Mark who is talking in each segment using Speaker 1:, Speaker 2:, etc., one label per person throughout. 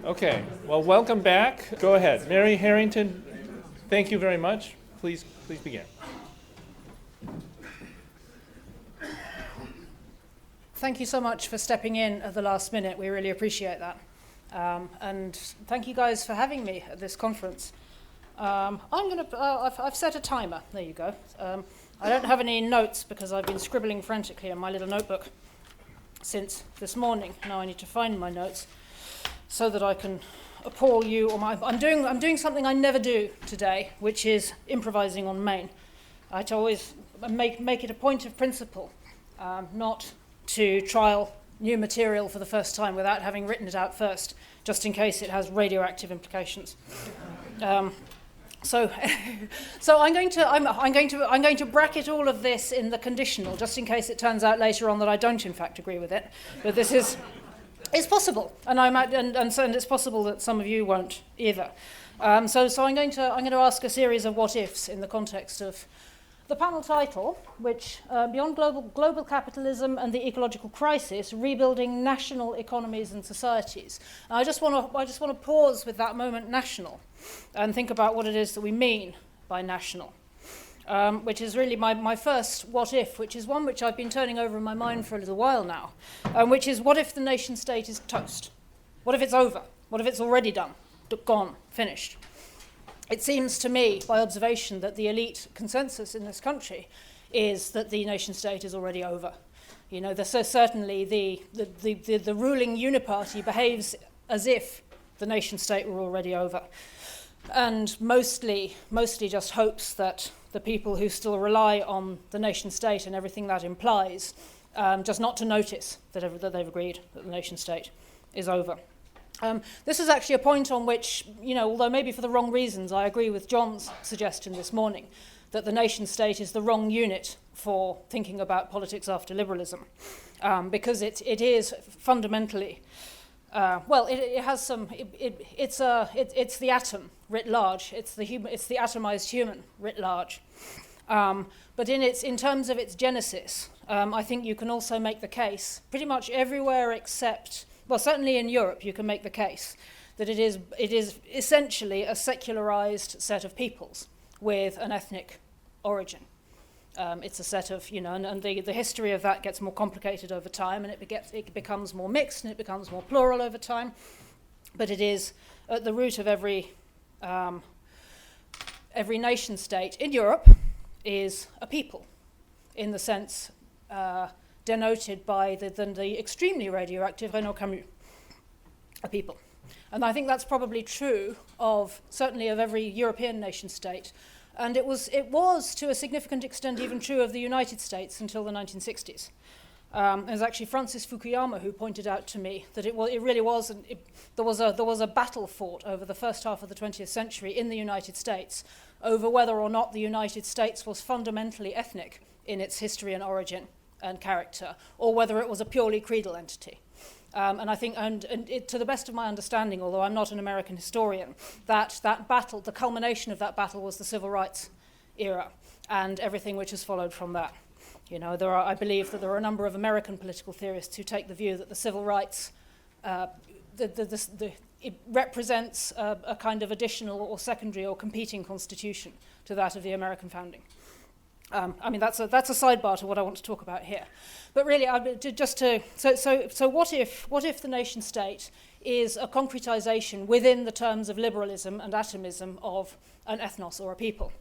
Speaker 1: Okay, well, welcome back. Go ahead. Mary Harrington, thank you very much. Please begin.
Speaker 2: Thank you so much for stepping in at the last minute. We really appreciate that. And thank you guys for having me at this conference. I've set a timer. There you go. I don't have any notes because I've been scribbling frantically in my little notebook since this morning. Now I need to find my notes so that I can appall you. I'm doing something I never do today, which is improvising on main. I always make it a point of principle, not to trial new material for the first time without having written it out first, just in case it has radioactive implications. So I'm going to bracket all of this in the conditional, just in case it turns out later on that I don't in fact agree with it. But this is it's possible, and it's possible that some of you won't either. So I'm going to ask a series of what ifs in the context of the panel title, which Beyond Global Capitalism and the Ecological Crisis: Rebuilding National Economies and Societies. And I just want to pause with that moment national and think about what it is that we mean by national, which is really my first what if, which is one which I've been turning over in my mind for a little while now, which is what if the nation state is toast? What if it's over? What if it's already done, gone, finished? It seems to me, by observation, that the elite consensus in this country is that the nation state is already over. You know, so certainly the ruling uniparty behaves as if the nation state were already over, and mostly just hopes that the people who still rely on the nation state and everything that implies, just not to notice that they've agreed that the nation state is over. This is actually a point on which, although maybe for the wrong reasons, I agree with John's suggestion this morning that the nation state is the wrong unit for thinking about politics after liberalism, because it is fundamentally, it's the atom writ large. It's the atomized human writ large. But in terms of its genesis, I think you can also make the case pretty much everywhere except. Well, certainly in Europe, you can make the case that it is essentially a secularized set of peoples with an ethnic origin. It's a set of, and the history of that gets more complicated over time, and it becomes more mixed and it becomes more plural over time. But it is at the root of every nation state in Europe is a people, in the sense denoted by the extremely radioactive Renaud Camus, a people. And I think that's probably true certainly of every European nation state. And it was to a significant extent even true of the United States until the 1960s. It was actually Francis Fukuyama who pointed out to me that there was a battle fought over the first half of the 20th century in the United States over whether or not the United States was fundamentally ethnic in its history and origin and character, or whether it was a purely creedal entity. And I think, to the best of my understanding, although I'm not an American historian, that battle, the culmination of that battle was the civil rights era and everything which has followed from that. I believe that there are a number of American political theorists who take the view that the civil rights, it represents a kind of additional or secondary or competing constitution to that of the American founding. That's a sidebar to what I want to talk about here. But really, so what if the nation state is a concretization within the terms of liberalism and atomism of an ethnos or a people?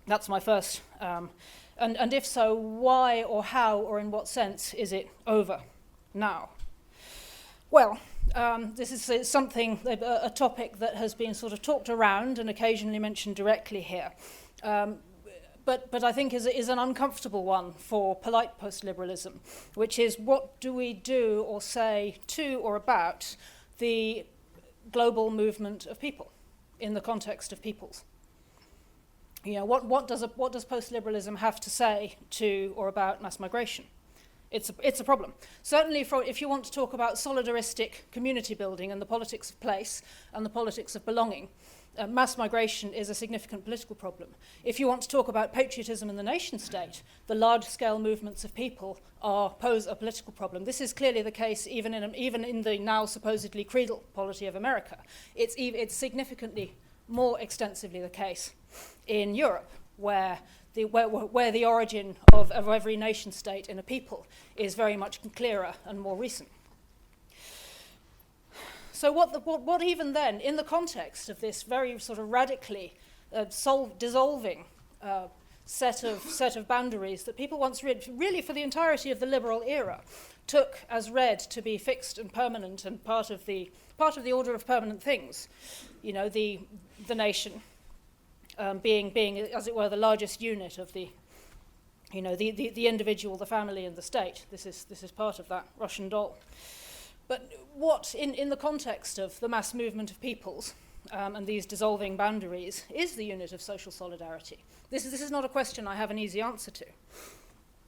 Speaker 2: That's my first. And if so, why or how or in what sense is it over now? Well, this is a topic that has been sort of talked around and occasionally mentioned directly here. But I think is an uncomfortable one for polite post-liberalism, which is what do we do or say to or about the global movement of people in the context of peoples? What does post-liberalism have to say to or about mass migration? It's a problem. Certainly if you want to talk about solidaristic community building and the politics of place and the politics of belonging, mass migration is a significant political problem. If you want to talk about patriotism in the nation state, the large-scale movements of people pose a political problem. This is clearly the case even in the now supposedly creedal polity of America. It's significantly more extensively the case in Europe, where the origin of every nation state in a people is very much clearer and more recent. So what even then, in the context of this very sort of radically dissolving set of boundaries that people once really for the entirety of the liberal era took as read to be fixed and permanent and part of the order of permanent things, you know, the nation being as it were the largest unit of the, you know, the individual, the family, and the state. This is part of that Russian doll. But what, in the context of the mass movement of peoples and these dissolving boundaries, is the unit of social solidarity? This is not a question I have an easy answer to.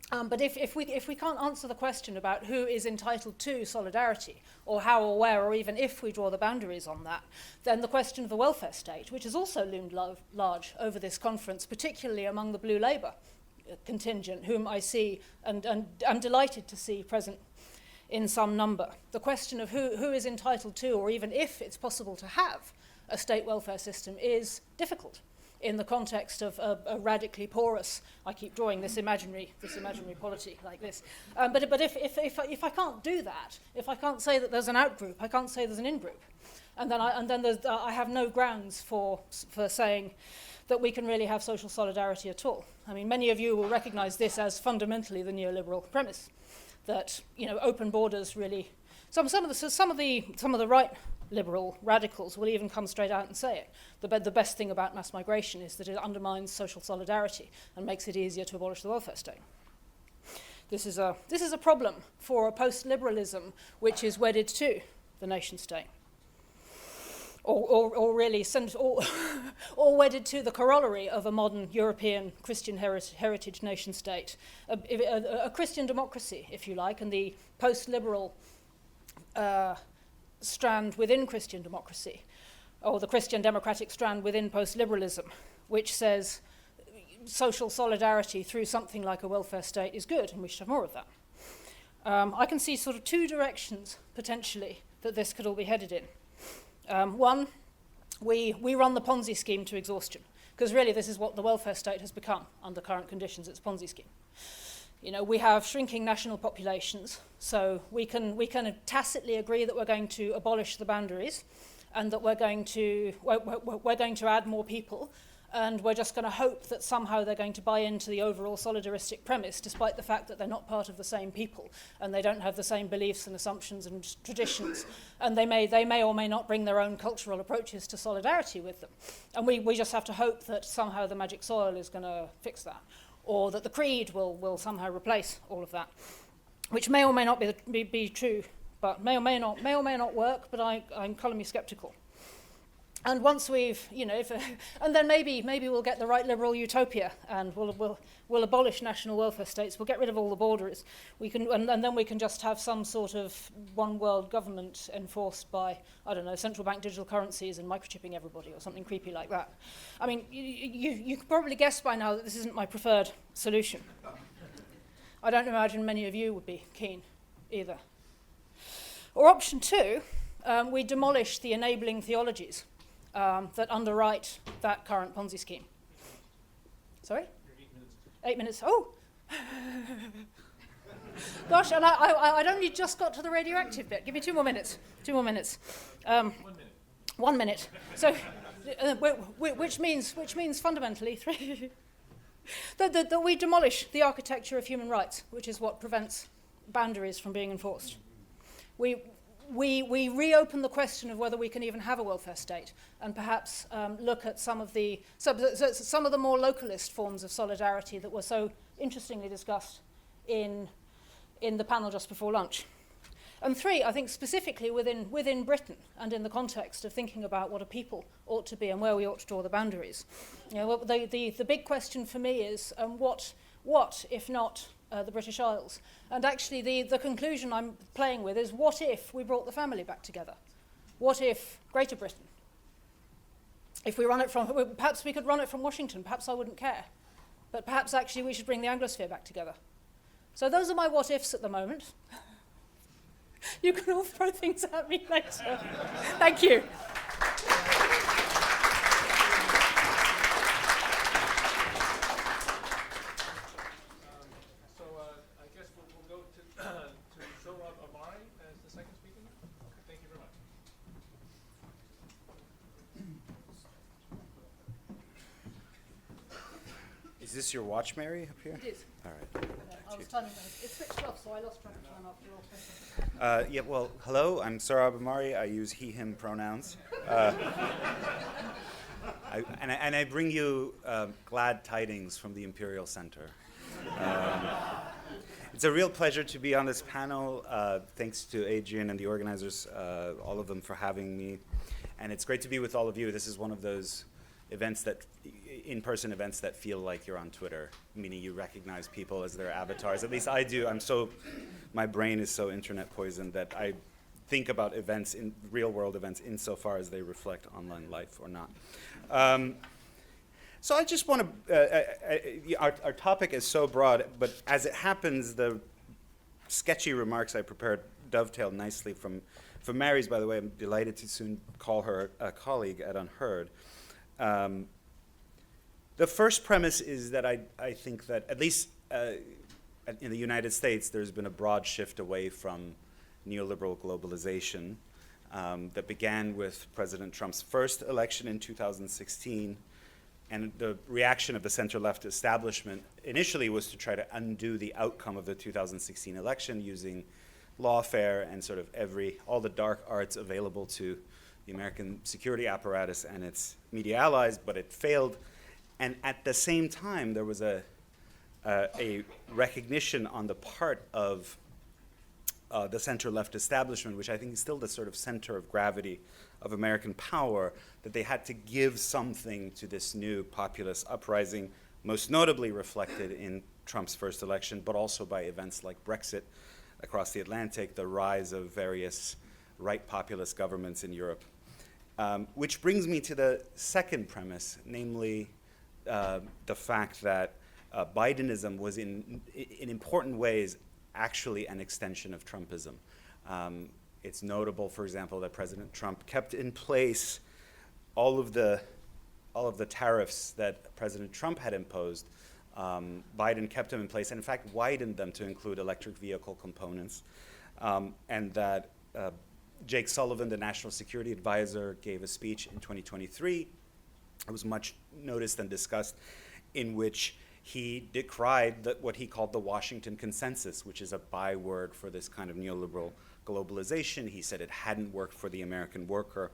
Speaker 2: But if we can't answer the question about who is entitled to solidarity, or how or where, or even if we draw the boundaries on that, then the question of the welfare state, which has also loomed large over this conference, particularly among the Blue Labour contingent, whom I see and I'm delighted to see present in some number. The question of who is entitled to, or even if it's possible to have, a state welfare system is difficult in the context of a radically porous, I keep drawing this imaginary polity like this. But if I can't do that, if I can't say that there's an out-group, I can't say there's an in-group. And then I have no grounds for saying that we can really have social solidarity at all. I mean, many of you will recognize this as fundamentally the neoliberal premise, that, you know, open borders really. Some of the right liberal radicals will even come straight out and say it. The best thing about mass migration is that it undermines social solidarity and makes it easier to abolish the welfare state. This is a problem for a post-liberalism which is wedded to the nation state, or wedded to the corollary of a modern European Christian heritage nation state, a Christian democracy, if you like, and the post-liberal strand within Christian democracy, or the Christian democratic strand within post-liberalism, which says social solidarity through something like a welfare state is good, and we should have more of that. I can see sort of two directions, potentially, that this could all be headed in. One, we run the Ponzi scheme to exhaustion, because really this is what the welfare state has become under current conditions. It's a Ponzi scheme. You know, we have shrinking national populations, so we can tacitly agree that we're going to abolish the boundaries, and that we're going to add more people, and we're just going to hope that somehow they're going to buy into the overall solidaristic premise, despite the fact that they're not part of the same people, and they don't have the same beliefs and assumptions and traditions, and they may or may not bring their own cultural approaches to solidarity with them. And we just have to hope that somehow the magic soil is going to fix that, or that the creed will somehow replace all of that, which may or may not be true, but may or may not work, but I'm columnly skeptical. And once we've, you know, and then maybe we'll get the right liberal utopia, and we'll abolish national welfare states. We'll get rid of all the borders. And then we can just have some sort of one world government enforced by, I don't know, central bank digital currencies and microchipping everybody or something creepy like that. I mean, you can probably guess by now that this isn't my preferred solution. I don't imagine many of you would be keen either. Or option two, we demolish the enabling theologies that underwrite that current Ponzi scheme. Sorry? 8 minutes. Oh! Gosh, and I'd only just got to the radioactive bit. Give me 2 more minutes. 2 more minutes.
Speaker 1: 1 minute.
Speaker 2: 1 minute. So, which means fundamentally that we demolish the architecture of human rights, which is what prevents boundaries from being enforced. We reopen the question of whether we can even have a welfare state, and perhaps look at some of the more localist forms of solidarity that were so interestingly discussed in the panel just before lunch. And three, I think specifically within Britain, and in the context of thinking about what a people ought to be and where we ought to draw the boundaries. You know, the big question for me is what if not the British Isles? And actually the conclusion I'm playing with is, what if we brought the family back together? What if Greater Britain? if we run it from, perhaps we could run it from Washington, perhaps I wouldn't care. But perhaps actually we should bring the Anglosphere back together. So those are my what-ifs at the moment. You can all throw things at me later. Thank you.
Speaker 1: I guess we'll go to Sohrab Ahmari as the second speaker. Okay, thank you very much.
Speaker 3: Is this your watch, Mary, up here?
Speaker 2: It is.
Speaker 3: All right.
Speaker 2: I was turning it switched off, so I lost track of time after all.
Speaker 3: Yeah, well, hello, I'm Sohrab Ahmari. I use he, him pronouns. And I bring you glad tidings from the Imperial Center. It's a real pleasure to be on this panel. Thanks to Adrian and the organizers, all of them, for having me. And it's great to be with all of you. This is one of those events that, in-person events that feel like you're on Twitter, meaning you recognize people as their avatars. At least I do. My brain is so internet poisoned that I think about events, in real-world events, insofar as they reflect online life or not. So I just want to, our topic is so broad, but as it happens, the sketchy remarks I prepared dovetail nicely from Mary's. By the way, I'm delighted to soon call her a colleague at UnHerd. The first premise is that I think that, at least in the United States, there's been a broad shift away from neoliberal globalization that began with President Trump's first election in 2016. And the reaction of the center-left establishment initially was to try to undo the outcome of the 2016 election using lawfare and sort of all the dark arts available to the American security apparatus and its media allies, but it failed. And at the same time, there was a recognition on the part of the center-left establishment, which I think is still the sort of center of gravity of American power, that they had to give something to this new populist uprising, most notably reflected in Trump's first election, but also by events like Brexit across the Atlantic, the rise of various right populist governments in Europe. Which brings me to the second premise, namely the fact that Bidenism was in important ways actually an extension of Trumpism. It's notable, for example, that President Trump kept in place all of the tariffs that President Trump had imposed. Biden kept them in place and, in fact, widened them to include electric vehicle components. And that Jake Sullivan, the National Security Advisor, gave a speech in 2023. It was much noticed and discussed, in which he decried what he called the Washington Consensus, which is a byword for this kind of neoliberal globalization. He said it hadn't worked for the American worker.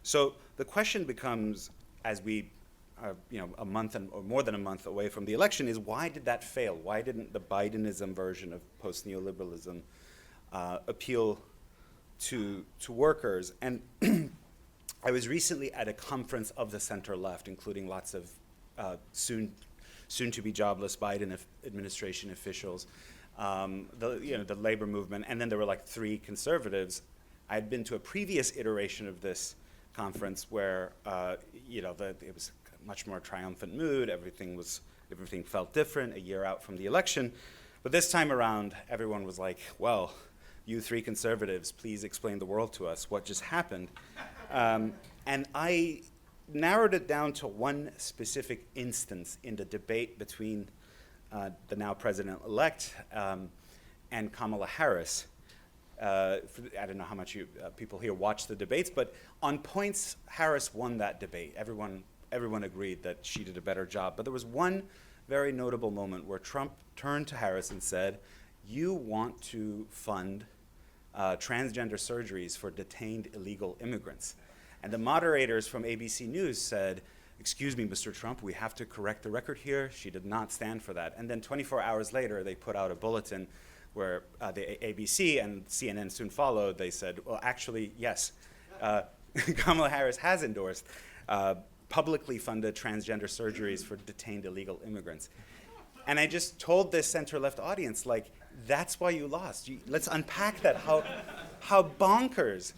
Speaker 3: So the question becomes, as we are a month or more than a month away from the election, is why did that fail? Why didn't the Bidenism version of post-neoliberalism appeal to workers? And I was recently at a conference of the center-left, including lots of soon-to-be jobless Biden administration officials, the labor movement, and then there were like 3 conservatives. I had been to a previous iteration of this conference where it was a much more triumphant mood. Everything felt different a year out from the election, but this time around, everyone was like, "Well, you 3 conservatives, please explain the world to us. What just happened?" And I narrowed it down to one specific instance in the debate between the now president-elect and Kamala Harris. I don't know how much people here watch the debates, but on points, Harris won that debate. Everyone agreed that she did a better job. But there was one very notable moment where Trump turned to Harris and said, "You want to fund transgender surgeries for detained illegal immigrants." And the moderators from ABC News said, "Excuse me, Mr. Trump, we have to correct the record here. She did not stand for that." And then 24 hours later, they put out a bulletin where the ABC and CNN soon followed. They said, "Well, actually, yes, Kamala Harris has endorsed publicly funded transgender surgeries for detained illegal immigrants." And I just told this center-left audience, like, that's why you lost. Let's unpack that, how bonkers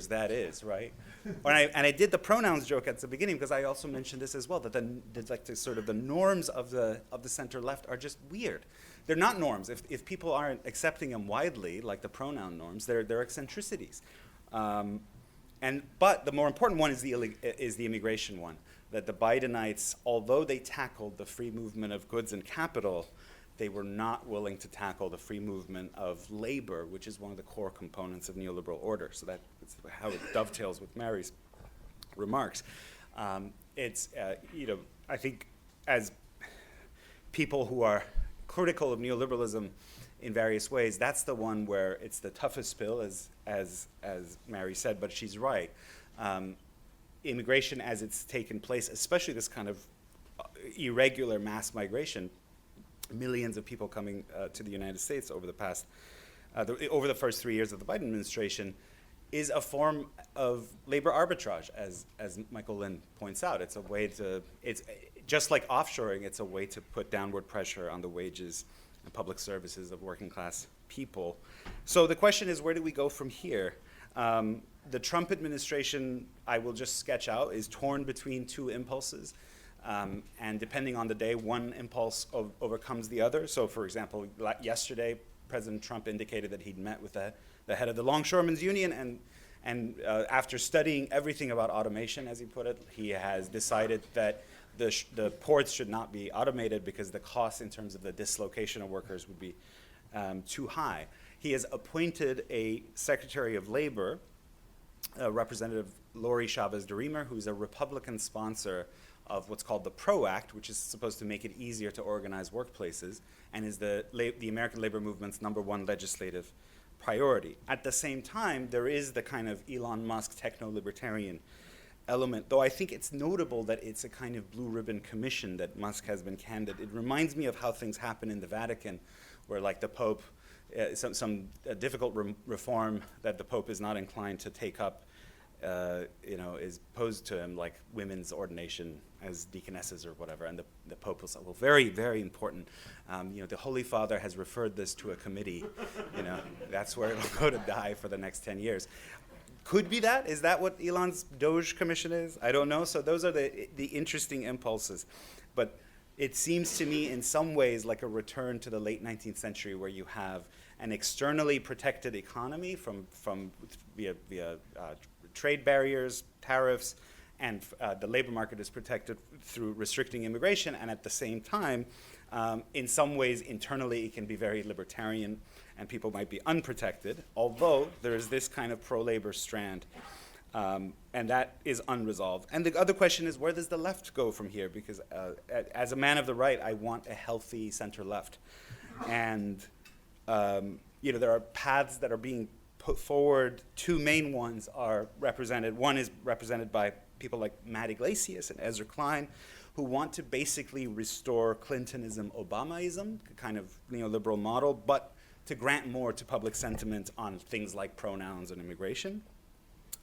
Speaker 3: that is, right? and I did the pronouns joke at the beginning because I also mentioned this as well, that the sort of the norms of the center left are just weird. They're not norms. If people aren't accepting them widely, like the pronoun norms, they're eccentricities. But the more important one is the immigration one. That the Bidenites, although they tackled the free movement of goods and capital, they were not willing to tackle the free movement of labor, which is one of the core components of neoliberal order. So that's how it dovetails with Mary's remarks. I think as people who are critical of neoliberalism in various ways, that's the one where it's the toughest pill, as Mary said, but she's right. Immigration as it's taken place, especially this kind of irregular mass migration, millions of people coming to the United States over over the first 3 years of the Biden administration, is a form of labor arbitrage, as Michael Lind points out. It's a way it's just like offshoring, it's a way to put downward pressure on the wages and public services of working class people. So the question is, where do we go from here? The Trump administration, I will just sketch out, is torn between two impulses. And depending on the day, one impulse overcomes the other. So for example, yesterday, President Trump indicated that he'd met with the head of the Longshoremen's Union, and after studying everything about automation, as he put it, he has decided that the ports should not be automated because the cost in terms of the dislocation of workers would be too high. He has appointed a Secretary of Labor, Representative Lori Chavez-DeRemer, who's a Republican sponsor of what's called the PRO Act, which is supposed to make it easier to organize workplaces, and is the American labor movement's #1 legislative priority. At the same time, there is the kind of Elon Musk techno-libertarian element, though I think it's notable that it's a kind of blue ribbon commission that Musk has been candid. It reminds me of how things happen in the Vatican, where like the Pope, some difficult reform that the Pope is not inclined to take up, is posed to him, like women's ordination as deaconesses or whatever, and the Pope will say, well, very, very important. The Holy Father has referred this to a committee. That's where it'll go to die for the next 10 years. Could be that. Is that what Elon's Doge Commission is? I don't know. So those are the interesting impulses. But it seems to me in some ways like a return to the late 19th century, where you have an externally protected economy via trade barriers, tariffs, and the labor market is protected through restricting immigration, and at the same time, in some ways, internally, it can be very libertarian, and people might be unprotected, although there is this kind of pro-labor strand, and that is unresolved. And the other question is, where does the left go from here? Because as a man of the right, I want a healthy center-left. And there are paths that are being put forward. Two main ones are represented. One is represented by people like Matt Iglesias and Ezra Klein, who want to basically restore Clintonism, Obamaism, a kind of neoliberal model, but to grant more to public sentiment on things like pronouns and immigration.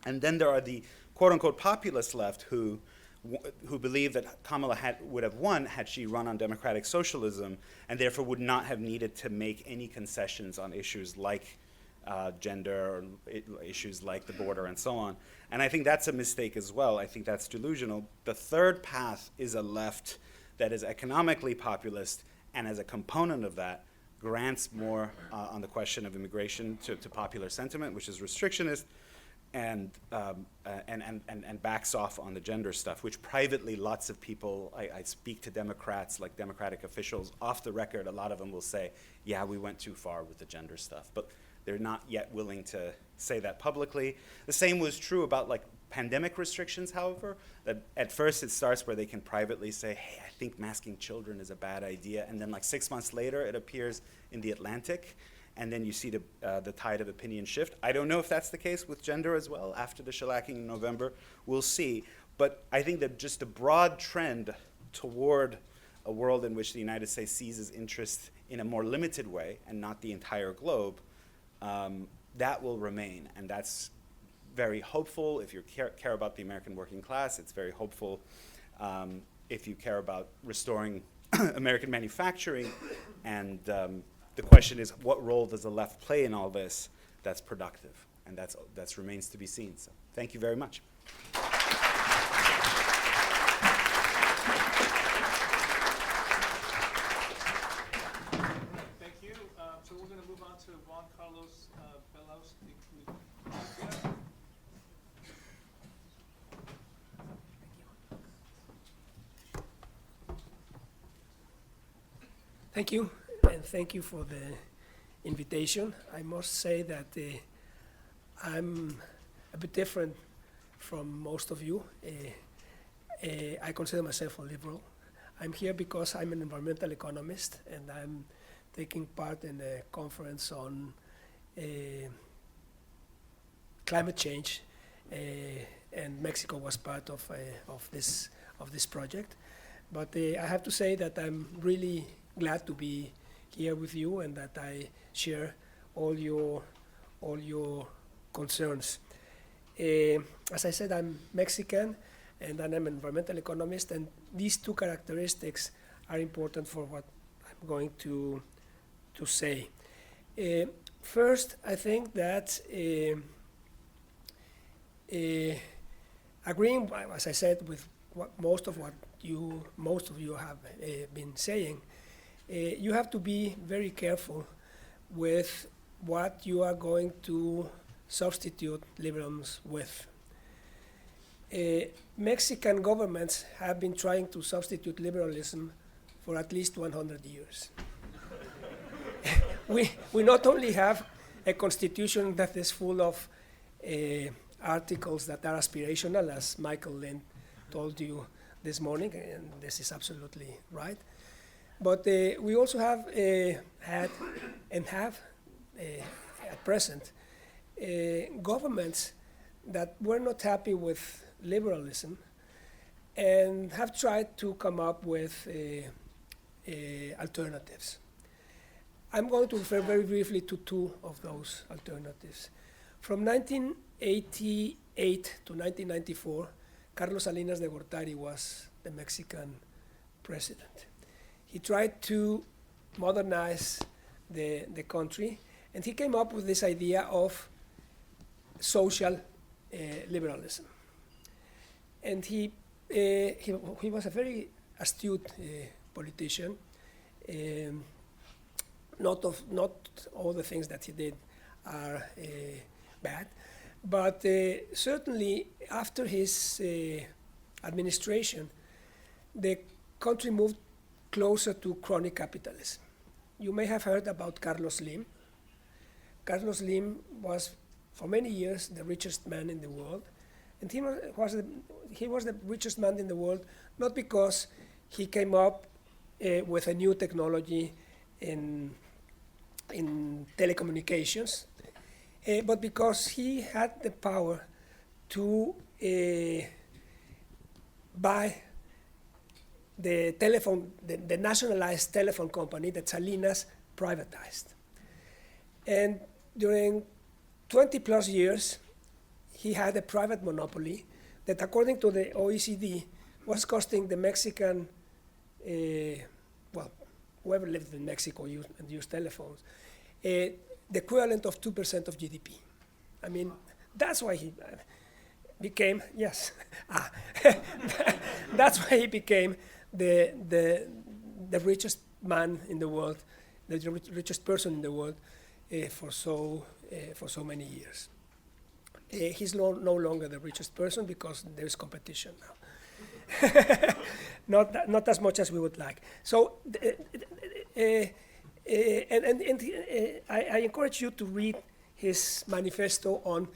Speaker 3: And then there are the quote-unquote populist left who believe that Kamala would have won had she run on democratic socialism, and therefore would not have needed to make any concessions on issues like gender, or issues like the border, and so on. And I think that's a mistake as well. I think that's delusional. The third path is a left that is economically populist, and as a component of that, grants more on the question of immigration to popular sentiment, which is restrictionist, and backs off on the gender stuff, which privately lots of people, I speak to Democrats, like Democratic officials, off the record, a lot of them will say, yeah, we went too far with the gender stuff. But they're not yet willing to say that publicly. The same was true about like pandemic restrictions, however, that at first it starts where they can privately say, hey, I think masking children is a bad idea. And then like 6 months later, it appears in The Atlantic. And then you see the tide of opinion shift. I don't know if that's the case with gender as well after the shellacking in November. We'll see. But I think that just a broad trend toward a world in which the United States seizes interest in a more limited way and not the entire globe, that will remain. And that's very hopeful if you care about the American working class. It's very hopeful if you care about restoring American manufacturing. And the question is, what role does the left play in all this that's productive? And that's remains to be seen. So thank you very much.
Speaker 1: Thank you. So we're going to move on to Juan Carlos Belausteguigoitia.
Speaker 4: Thank you, and thank you for the invitation. I must say that I'm a bit different from most of you. I consider myself a liberal. I'm here because I'm an environmental economist, and I'm taking part in a conference on climate change, and Mexico was part of this project. But I have to say that I'm really glad to be here with you, and that I share all your concerns. As I said, I'm Mexican, and I'm an environmental economist, and these two characteristics are important for what I'm going to say. First, I think that agreeing, as I said, with most of you have been saying, you have to be very careful with what you are going to substitute liberalism with. Mexican governments have been trying to substitute liberalism for at least 100 years. We not only have a constitution that is full of articles that are aspirational, as Michael Lind told you this morning, and this is absolutely right, but we also have had and have at present governments that were not happy with liberalism and have tried to come up with alternatives. I'm going to refer very briefly to two of those alternatives. From 1988 to 1994, Carlos Salinas de Gortari was the Mexican president. He tried to modernize the country, and he came up with this idea of social liberalism. And he was a very astute politician. Not all the things that he did are bad, but certainly after his administration, the country moved closer to crony capitalism. You may have heard about Carlos Slim. Carlos Slim was for many years the richest man in the world, and he was the richest man in the world not because he came up with a new technology in telecommunications, but because he had the power to buy the nationalized telephone company that Salinas privatized. And during 20 plus years, he had a private monopoly that, according to the OECD, was costing the Mexican, whoever lived in Mexico and used telephones, the equivalent of 2% of GDP. I mean, that's why he became, yes, that's why he became the richest man in the world, the richest person in the world for so many years. He's no longer the richest person because there is competition now. Not as much as we would like. So, I encourage you to read his manifesto on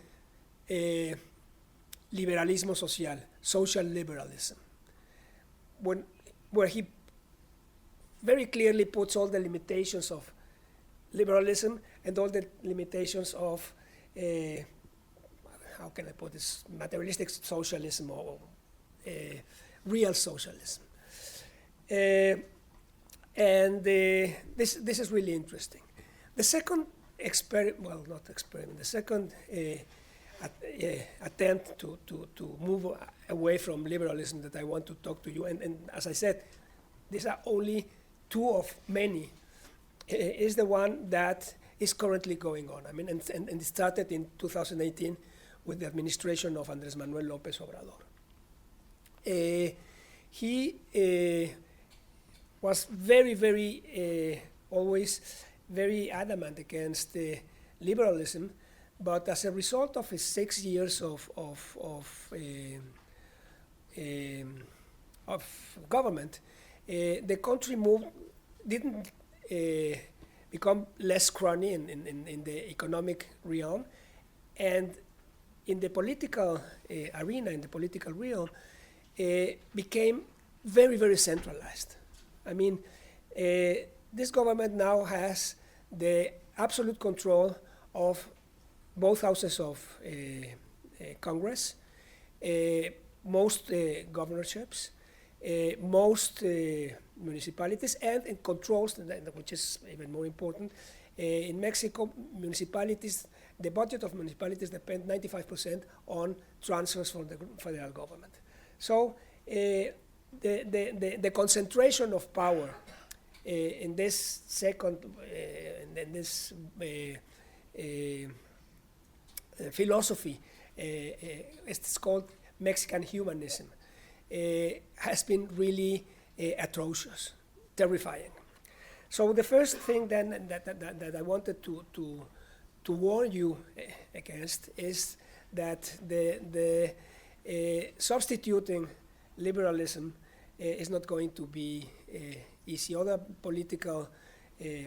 Speaker 4: liberalismo social, social liberalism, where he very clearly puts all the limitations of liberalism and all the limitations of, how can I put this, materialistic socialism or real socialism. This is really interesting. The second the second attempt to move away from liberalism that I want to talk to you, and as I said, these are only two of many, is the one that is currently going on. I mean, and it started in 2018 with the administration of Andrés Manuel López Obrador. He was very, always very adamant against liberalism, but as a result of his 6 years of government, the country didn't become less crony in the economic realm, and in the political arena, in the political realm, became very centralized. I mean, this government now has the absolute control of both houses of Congress, most governorships, most municipalities, and it controls, which is even more important, in Mexico, municipalities, the budget of municipalities depend 95% on transfers from the federal government. So the concentration of power in this second, in this philosophy, it's called Mexican humanism, has been really atrocious, terrifying. So the first thing then that I wanted to warn you against is that the substituting liberalism is not going to be easy. Other political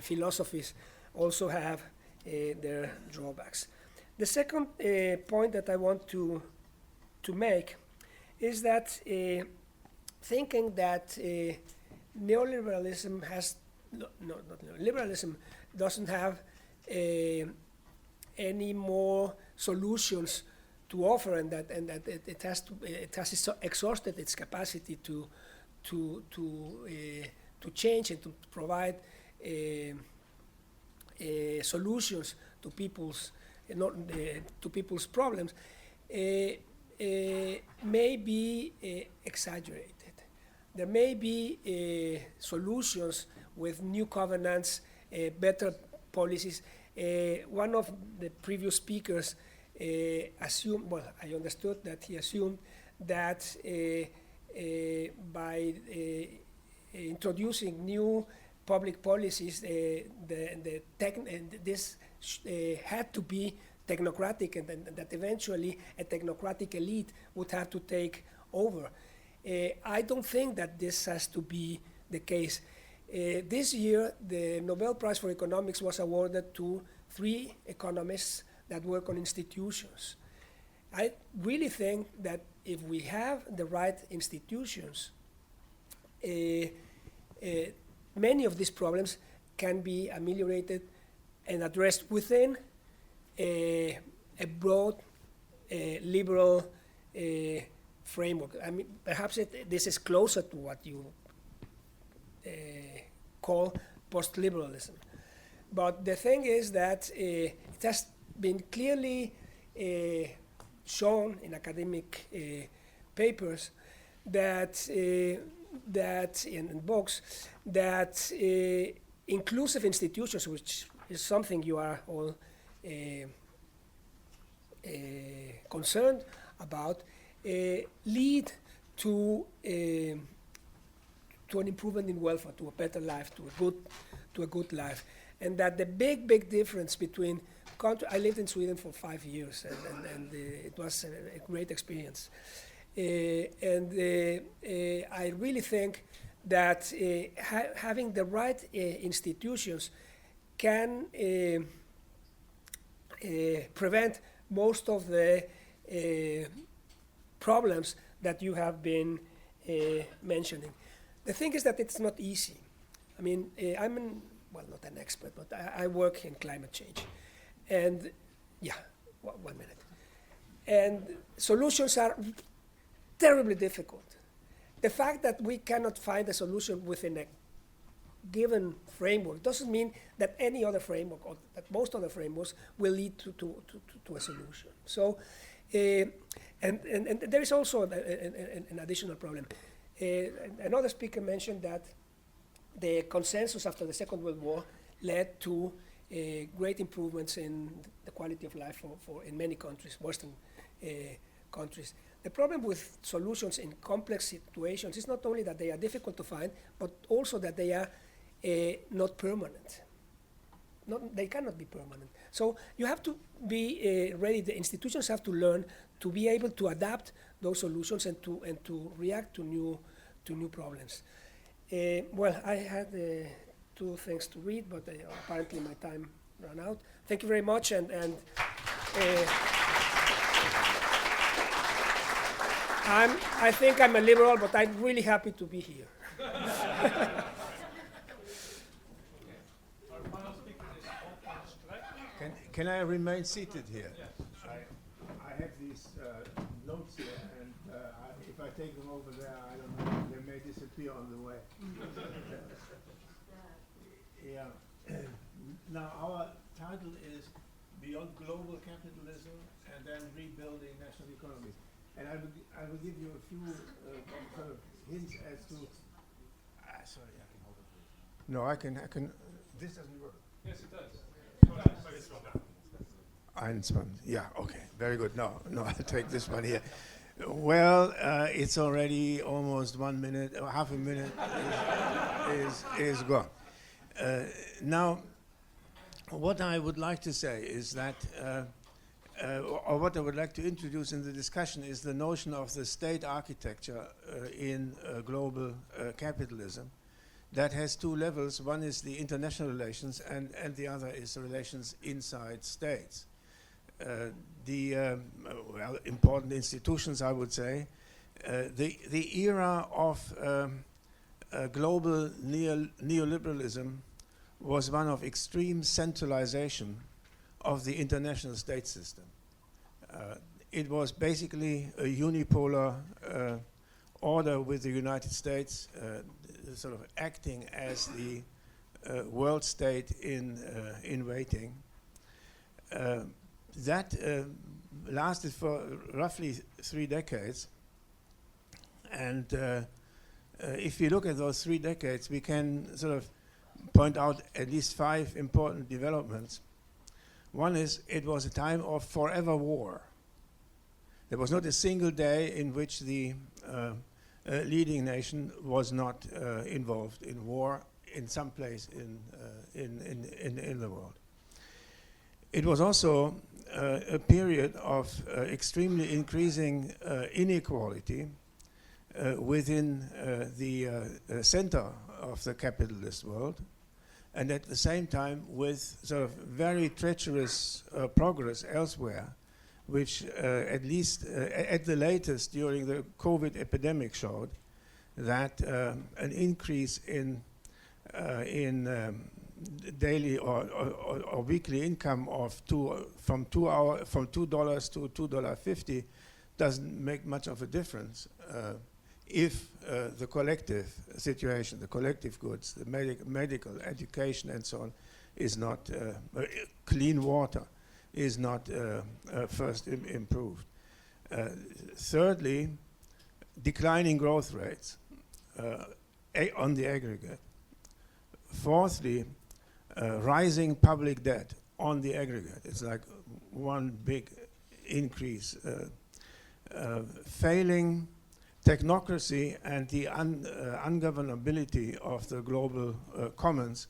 Speaker 4: philosophies also have their drawbacks. The second point that I want to make is that thinking that neoliberalism has liberalism doesn't have any more solutions to offer, and that it has exhausted its capacity to change and to provide solutions to people's problems, may be exaggerated. There may be solutions with new covenants, better policies. One of the previous speakers assumed, well, I understood that he assumed that by introducing new public policies, this had to be technocratic, and that eventually a technocratic elite would have to take over. I don't think that this has to be the case. This year, the Nobel Prize for Economics was awarded to 3 economists that work on institutions. I really think that if we have the right institutions, many of these problems can be ameliorated and addressed within a broad liberal framework. I mean, perhaps this is closer to what you call post-liberalism. But the thing is that it has been clearly shown in academic papers that in books that inclusive institutions, which is something you are all concerned about, lead to an improvement in welfare, to a better life, to a good life, and that the big difference between I lived in Sweden for 5 years, and it was a great experience, and I really think that having the right institutions can prevent most of the problems that you have been mentioning. The thing is that it's not easy. I mean, well, not an expert, but I work in climate change. And, yeah, 1 minute. And solutions are terribly difficult. The fact that we cannot find a solution within a given framework doesn't mean that any other framework or that most other frameworks will lead to a solution. So, and there is also an additional problem. Another speaker mentioned that the consensus after the Second World War led to great improvements in the quality of life in many countries, Western countries. The problem with solutions in complex situations is not only that they are difficult to find, but also that they are not permanent. They cannot be permanent. So you have to be ready. The institutions have to learn to be able to adapt those solutions and to react to new problems. Well, I had 2 things to read, but apparently my time ran out. Thank you very much, and I think I'm a liberal, but I'm really happy to be here.
Speaker 5: Can I remain seated here? I have these notes here, and if I take them over there, I don't know, they may disappear on the way. Yeah. Now our title is Beyond Global Capitalism and then Rebuilding National Economies. And I will give you a few sort of hints as to. Sorry, I can hold it. No, I can. This doesn't work.
Speaker 1: Yes, it does.
Speaker 5: Yeah, okay, very good. No, I'll take this one here. Well, it's already almost 1 minute, or half a minute is gone. Now, what I would like to say is that, or what I would like to introduce in the discussion is the notion of the state architecture in global capitalism. That has 2 levels. One is the international relations, and the other is the relations inside states. Important institutions, I would say. The era of global neoliberalism was one of extreme centralization of the international state system. It was basically a unipolar order with the United States sort of acting as the world state in waiting. That lasted for roughly 3 decades, and if you look at those 3 decades, we can sort of point out at least 5 important developments. One is it was a time of forever war. There was not a single day in which the leading nation was not involved in war in some place in the world. It was also a period of extremely increasing inequality within the center of the capitalist world, and at the same time with sort of very treacherous progress elsewhere, which at least at the latest during the COVID epidemic showed that an increase in daily or weekly income of from $2 to $2.50 doesn't make much of a difference if the collective situation, the collective goods, the medical education and so on is not clean water is not first improved. Thirdly, declining growth rates on the aggregate. Fourthly, rising public debt on the aggregate. It's like one big increase. Failing technocracy and the ungovernability of the global commons.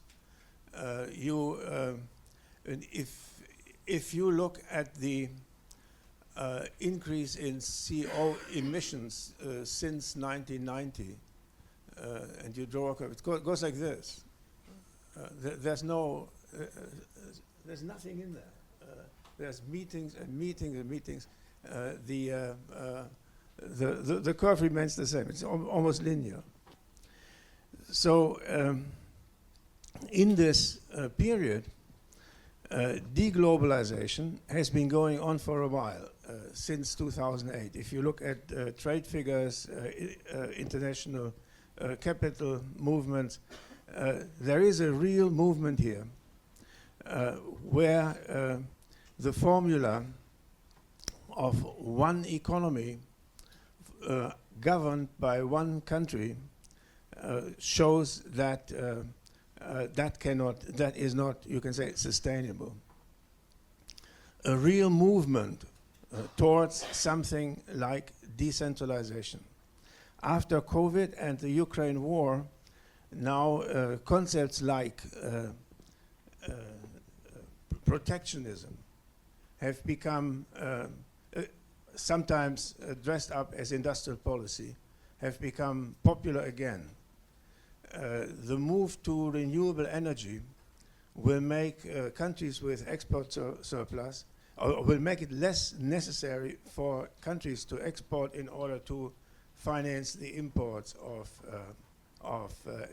Speaker 5: If you look at the increase in CO emissions since 1990, and you draw a curve, it goes like this. There's nothing in there. There's meetings and meetings and meetings. The curve remains the same. It's almost linear. So in this period, deglobalization has been going on for a while, since 2008. If you look at trade figures, international capital movements, there is a real movement here where the formula of one economy governed by one country shows that that is not, you can say, sustainable. A real movement towards something like decentralization. After COVID and the Ukraine war, now concepts like protectionism have become sometimes dressed up as industrial policy, have become popular again. The move to renewable energy will make countries with export surplus, or will make it less necessary for countries to export in order to finance the imports of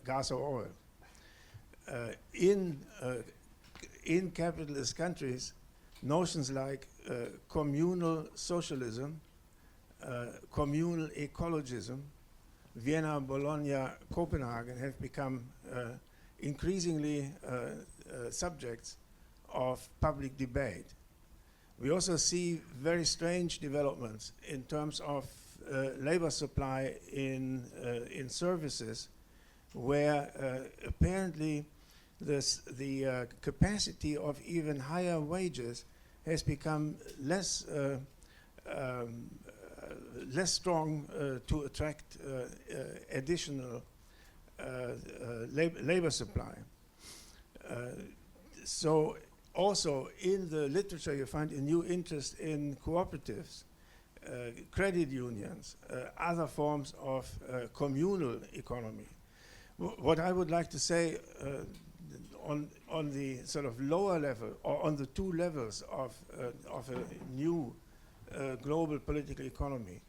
Speaker 5: gas or oil. In capitalist countries, notions like communal socialism, communal ecologism, Vienna, Bologna, Copenhagen have become increasingly subjects of public debate. We also see very strange developments in terms of labor supply in services, where apparently the capacity of even higher wages has become less strong to attract additional labor supply. So also in the literature you find a new interest in cooperatives, credit unions, other forms of communal economy. What I would like to say on the sort of lower level, or on the two levels of a new global political economy,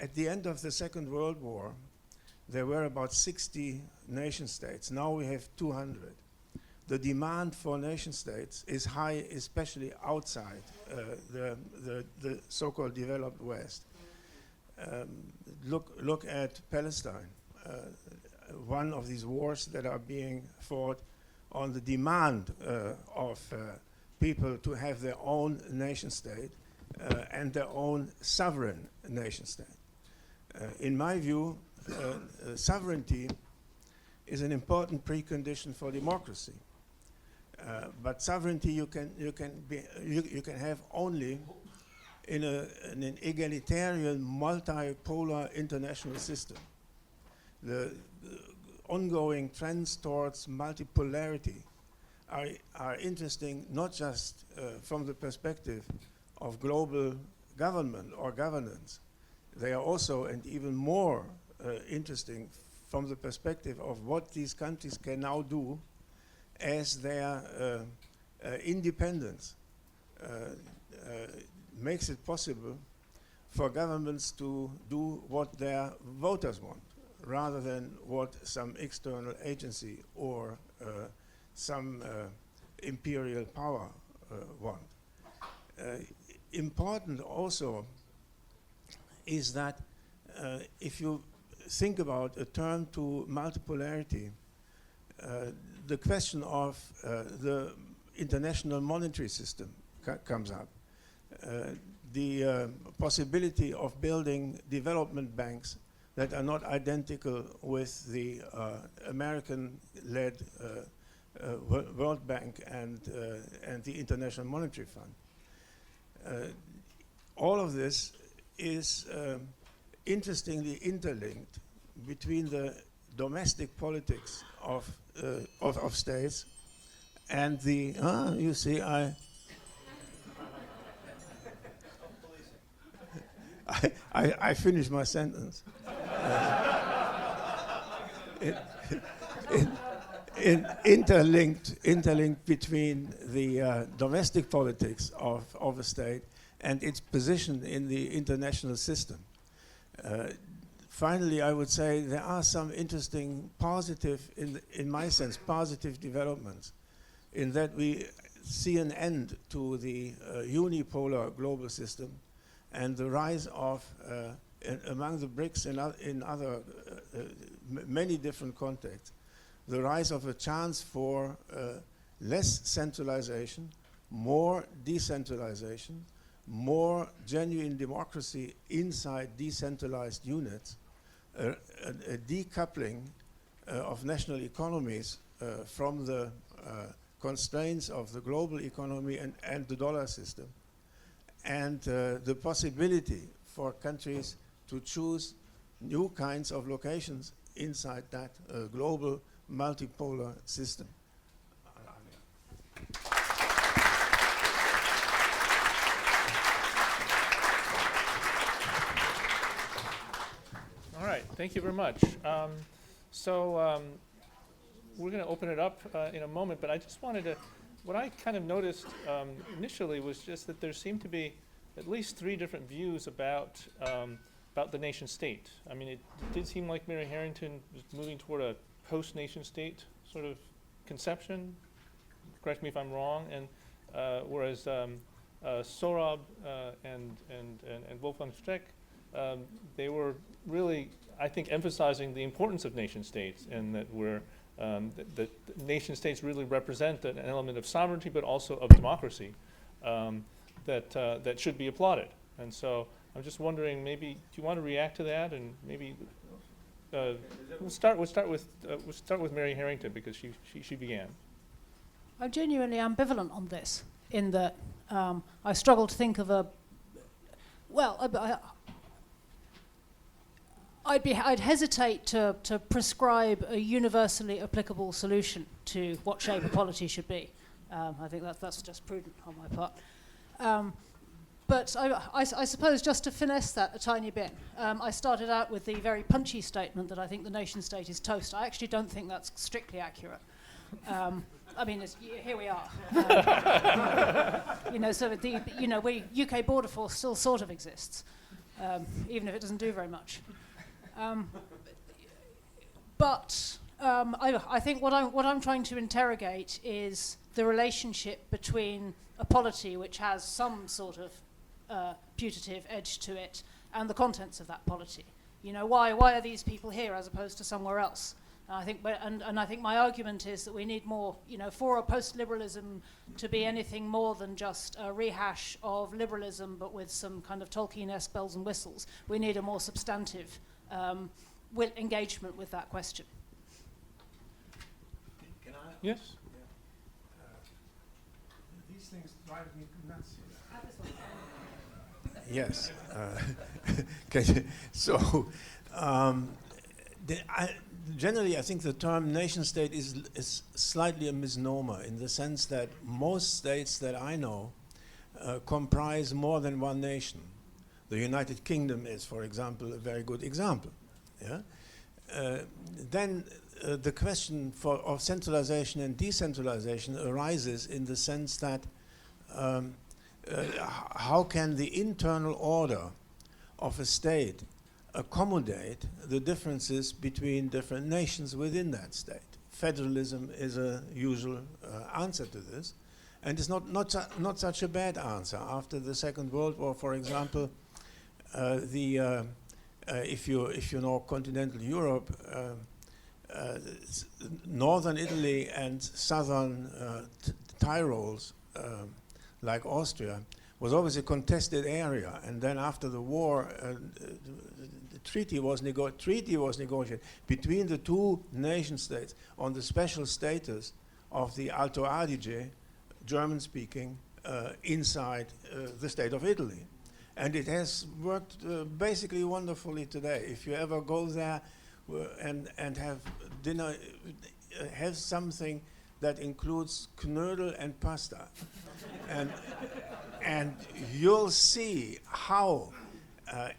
Speaker 5: at the end of the Second World War, there were about 60 nation states. Now we have 200. The demand for nation states is high, especially outside the so-called developed West. Look at Palestine, one of these wars that are being fought on the demand of people to have their own nation state and their own sovereign nation state. In my view, sovereignty is an important precondition for democracy. But sovereignty you can have only in an egalitarian, multipolar international system. The ongoing trends towards multipolarity are interesting, not just from the perspective of global government or governance. They are also, and even more interesting, from the perspective of what these countries can now do as their independence makes it possible for governments to do what their voters want, rather than what some external agency or some imperial power want. Important also is that if you think about a turn to multipolarity, the question of the international monetary system comes up. The possibility of building development banks that are not identical with the American-led World Bank and the International Monetary Fund. All of this is interestingly interlinked between the domestic politics of states and the you see I finished my sentence. Interlinked between the domestic politics of a state and its position in the international system. Finally, I would say there are some interesting positive, in my sense, positive developments, in that we see an end to the unipolar global system and the rise of, among the BRICS in other many different contexts, the rise of a chance for less centralization, more decentralization, more genuine democracy inside decentralized units, a decoupling of national economies from the constraints of the global economy and the dollar system, and the possibility for countries to choose new kinds of locations inside that global multipolar system.
Speaker 1: All right, thank you very much. We're going to open it up in a moment, but I just wanted to, what I kind of noticed initially was just that there seemed to be at least three different views about the nation state. I mean, it did seem like Mary Harrington was moving toward a post-nation state sort of conception. Correct me if I'm wrong. And whereas Sohrab and Wolfgang Streeck, they were really, I think, emphasizing the importance of nation states, and that that nation states really represent an element of sovereignty, but also of democracy that should be applauded. And so I'm just wondering, maybe do you want to react to that, and maybe we'll start with Mary Harrington, because she began.
Speaker 2: I'm genuinely ambivalent on this, in that I struggle to think of I'd hesitate to prescribe a universally applicable solution to what shape a polity should be. I think that's just prudent on my part. But I suppose, just to finesse that a tiny bit, I started out with the very punchy statement that I think the nation state is toast. I actually don't think that's strictly accurate. I mean, here we are. So UK border force still sort of exists, even if it doesn't do very much. I think what I'm trying to interrogate is the relationship between a polity which has some sort of putative edge to it and the contents of that polity. Why are these people here as opposed to somewhere else? I think my argument is that we need more, for a post-liberalism to be anything more than just a rehash of liberalism, but with some kind of Tolkien-esque bells and whistles. We need a more substantive engagement with that question.
Speaker 5: Can I?
Speaker 1: Yes.
Speaker 5: These things drive me nuts. Yes. Generally, I think the term nation-state is slightly a misnomer, in the sense that most states that I know comprise more than one nation. The United Kingdom is, for example, a very good example. Yeah? Then the question of centralization and decentralization arises in the sense that how can the internal order of a state accommodate the differences between different nations within that state? Federalism is a usual answer to this, and it's not such a bad answer. After the Second World War, for example, if you know continental Europe, northern Italy and southern Tyrols, like Austria, was always a contested area. And then after the war, the treaty was negotiated between the two nation states on the special status of the Alto Adige, German-speaking, inside the state of Italy. And it has worked basically wonderfully today. If you ever go there and have dinner, have something that includes knödel and pasta, and you'll see how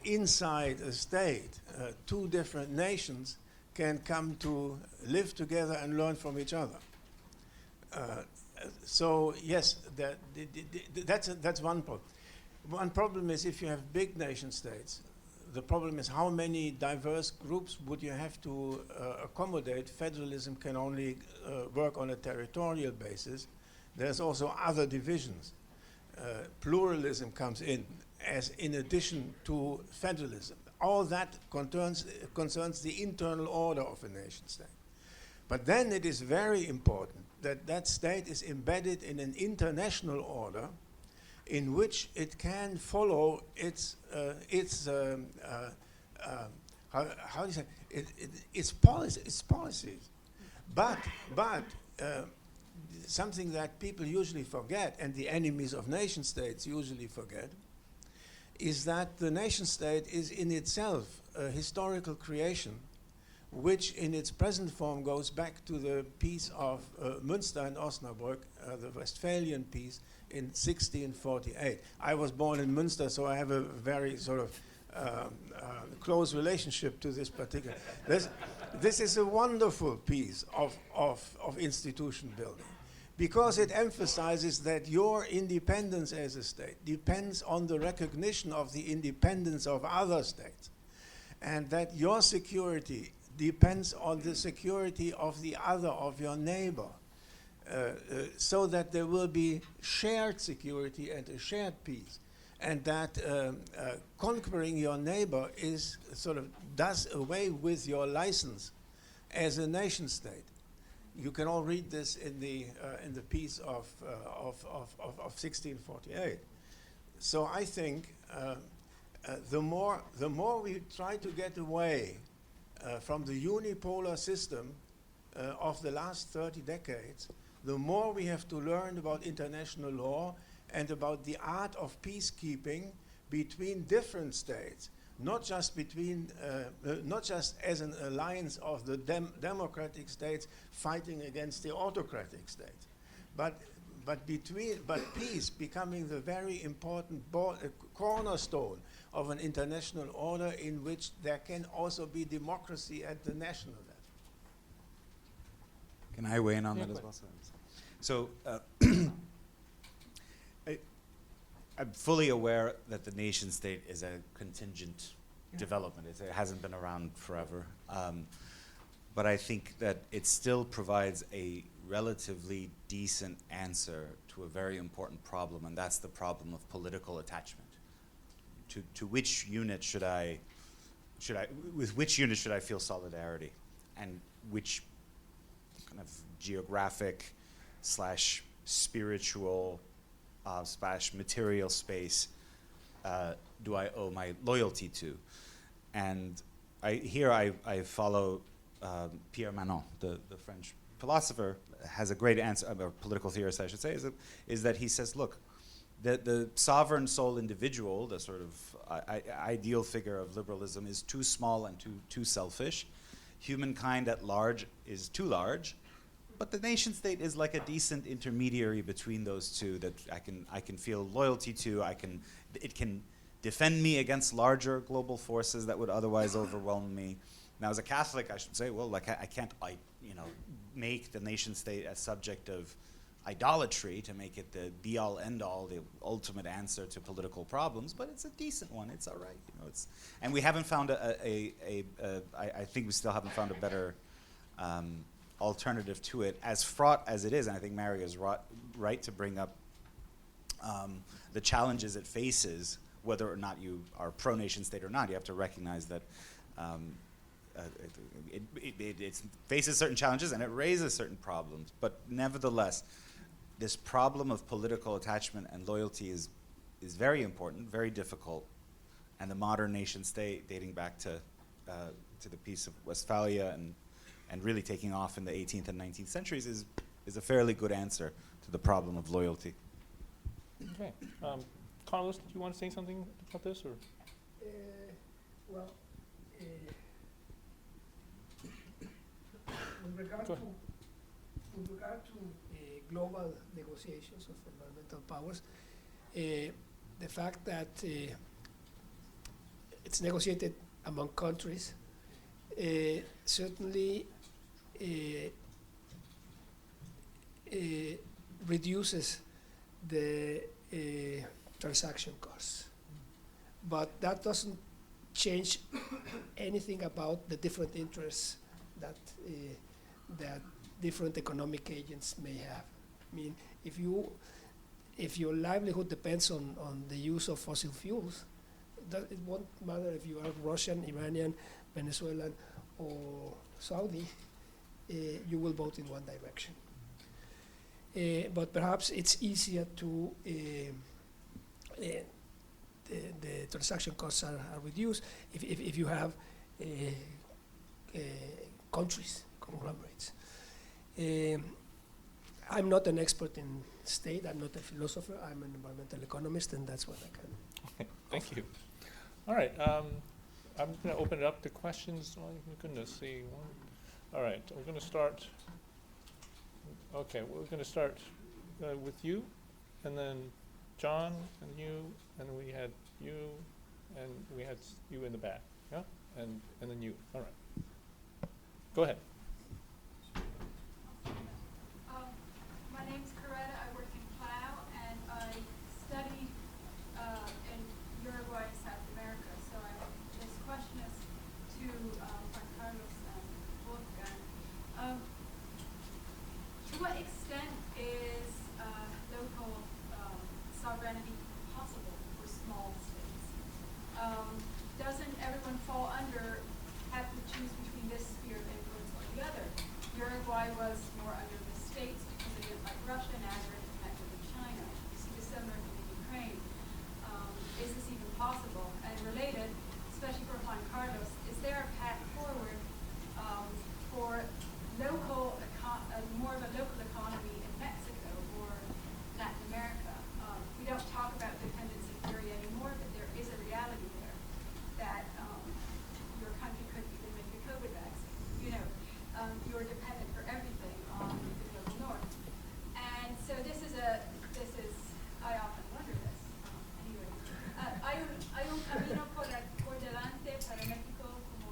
Speaker 5: inside a state two different nations can come to live together and learn from each other. So yes, that's one problem. One problem is if you have big nation states, the problem is how many diverse groups would you have to accommodate. Federalism can only work on a territorial basis. There's also other divisions. Pluralism comes in addition to federalism. All that concerns the internal order of a nation state. But then it is very important that that state is embedded in an international order in which it can follow its policies. But something that people usually forget, and the enemies of nation states usually forget, is that the nation state is in itself a historical creation, which in its present form goes back to the peace of Münster and Osnabrück, the Westphalian peace in 1648. I was born in Münster, so I have a very sort of close relationship to this particular. This is a wonderful piece of institution building, because it emphasizes that your independence as a state depends on the recognition of the independence of other states, and that your security depends on the security of the other, of your neighbor, so that there will be shared security and a shared peace, and that conquering your neighbor is sort of does away with your license as a nation state. You can all read this in the piece of 1648. So I think the more we try to get away from the unipolar system of the last 30 decades, the more we have to learn about international law and about the art of peacekeeping between different states, not just between, not just as an alliance of the democratic states fighting against the autocratic states, but peace becoming the very important cornerstone of an international order in which there can also be democracy at the national level.
Speaker 3: Can I weigh in on that as well? So I'm fully aware that the nation state is a contingent development. It hasn't been around forever. But I think that it still provides a relatively decent answer to a very important problem, and that's the problem of political attachment. To which unit with which unit should I feel solidarity, and which kind of geographic / spiritual / material space do I owe my loyalty to? And I follow Pierre Manon, the French philosopher, has a great answer, or political theorist I should say, is that he says, look, the sovereign sole individual, the sort of ideal figure of liberalism, is too small and too selfish. Humankind at large is too large, but the nation state is like a decent intermediary between those two that I can feel loyalty to. It can defend me against larger global forces that would otherwise overwhelm me. Now, as a Catholic, I should say, well, like I can't make the nation state a subject of idolatry to make it the be-all, end-all, the ultimate answer to political problems, but it's a decent one. It's all right, and we haven't found I think we still haven't found a better alternative to it, as fraught as it is. And I think Mary is right to bring up the challenges it faces, whether or not you are pro-nation state or not. You have to recognize that it faces certain challenges and it raises certain problems, but nevertheless, this problem of political attachment and loyalty is very important, very difficult, and the modern nation state, dating back to the Peace of Westphalia and really taking off in the 18th and 19th centuries, is a fairly good answer to the problem of loyalty.
Speaker 1: Okay, Carlos, do you want to say something about this, or?
Speaker 4: Well, with regard to global negotiations of environmental powers, the fact that it's negotiated among countries certainly reduces the transaction costs, but that doesn't change anything about the different interests that different economic agents may have. I mean, if your livelihood depends on the use of fossil fuels, it won't matter if you are Russian, Iranian, Venezuelan, or Saudi, you will vote in one direction. But perhaps it's easier to, the transaction costs are reduced if you have countries, conglomerates. I'm not an expert in state, I'm not a philosopher, I'm an environmental economist, and that's what I can
Speaker 1: Thank you. All right, I'm going to open it up to questions. Oh my goodness, see one. All right, we're going to start. Okay, we're going to start with you, and then John, and you, and we had you, and we had you in the back, yeah, and then you. All right, go ahead.
Speaker 6: My name's Coretta. I work in Plow, and I studied in Uruguay and South America. So this question is to Juan Carlos and Wolfgang. To what extent is local sovereignty possible for small states? Doesn't everyone fall under, have to choose between this sphere of influence or the other? Uruguay was more under the states because they didn't like Russia, and now they're interconnected with China. You see the similar thing in Ukraine. Is this even possible? And related, especially for Juan Carlos, is there a path forward for more of a local economy in Mexico or Latin America? We don't talk about dependency theory anymore, but there is a reality there that your country could even make a COVID vaccine. You're dependent for everything on the global north. And so I often wonder this. Anyway, hay un camino por delante para México como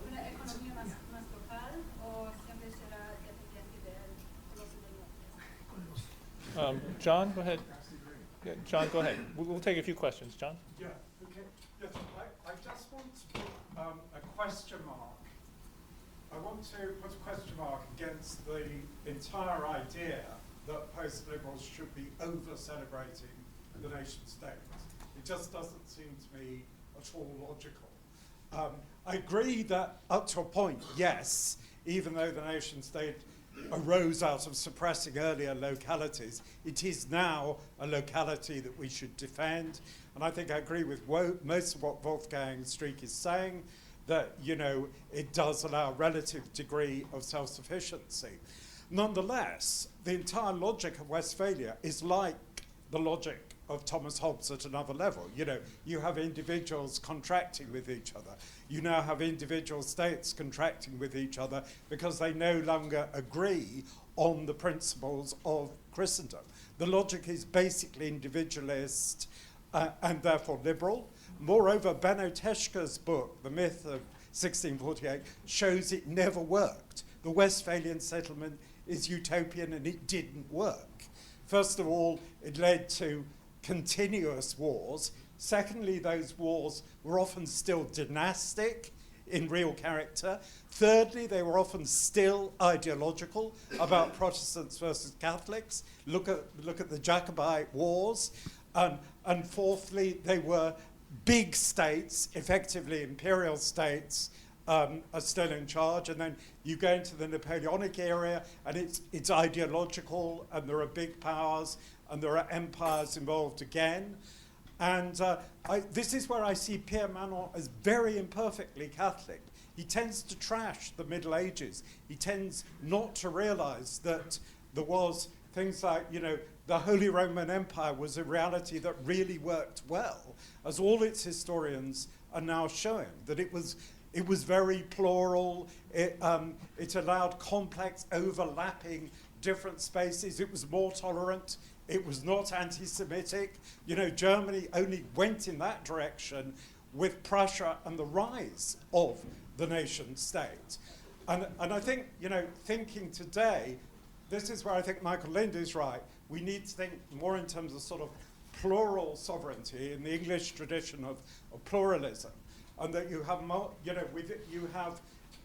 Speaker 6: una economía más local, o siempre será dependiente de los norte?
Speaker 1: John, go ahead. Yeah, John, go ahead. We'll take a few questions. John?
Speaker 7: Yeah, okay. Yes, I just want to put a question mark. I want to put a question mark against the entire idea that post-liberals should be over-celebrating the nation state. It just doesn't seem to me at all logical. I agree that up to a point, yes, even though the nation state arose out of suppressing earlier localities, it is now a locality that we should defend. And I think I agree with most of what Wolfgang Streeck is saying, that, it does allow a relative degree of self-sufficiency. Nonetheless, the entire logic of Westphalia is like the logic of Thomas Hobbes at another level. You have individuals contracting with each other. You now have individual states contracting with each other because they no longer agree on the principles of Christendom. The logic is basically individualist and therefore liberal. Moreover, Benno Teschke's book, The Myth of 1648, shows it never worked. The Westphalian settlement is utopian and it didn't work. First of all, it led to continuous wars. Secondly, those wars were often still dynastic in real character. Thirdly, they were often still ideological about Protestants versus Catholics. Look at the Jacobite wars. And fourthly, they were big states, effectively imperial states, are still in charge. And then you go into the Napoleonic era, and it's ideological, and there are big powers, and there are empires involved again. And this is where I see Pierre Manon as very imperfectly Catholic. He tends to trash the Middle Ages. He tends not to realize that there was things like, the Holy Roman Empire was a reality that really worked well, as all its historians are now showing, that it was very plural. It allowed complex, overlapping different spaces. It was more tolerant. It was not anti-Semitic. Germany only went in that direction with Prussia and the rise of the nation state. And I think, thinking today, this is where I think Michael Lind is right. We need to think more in terms of sort of plural sovereignty in the English tradition of pluralism, and that you have you have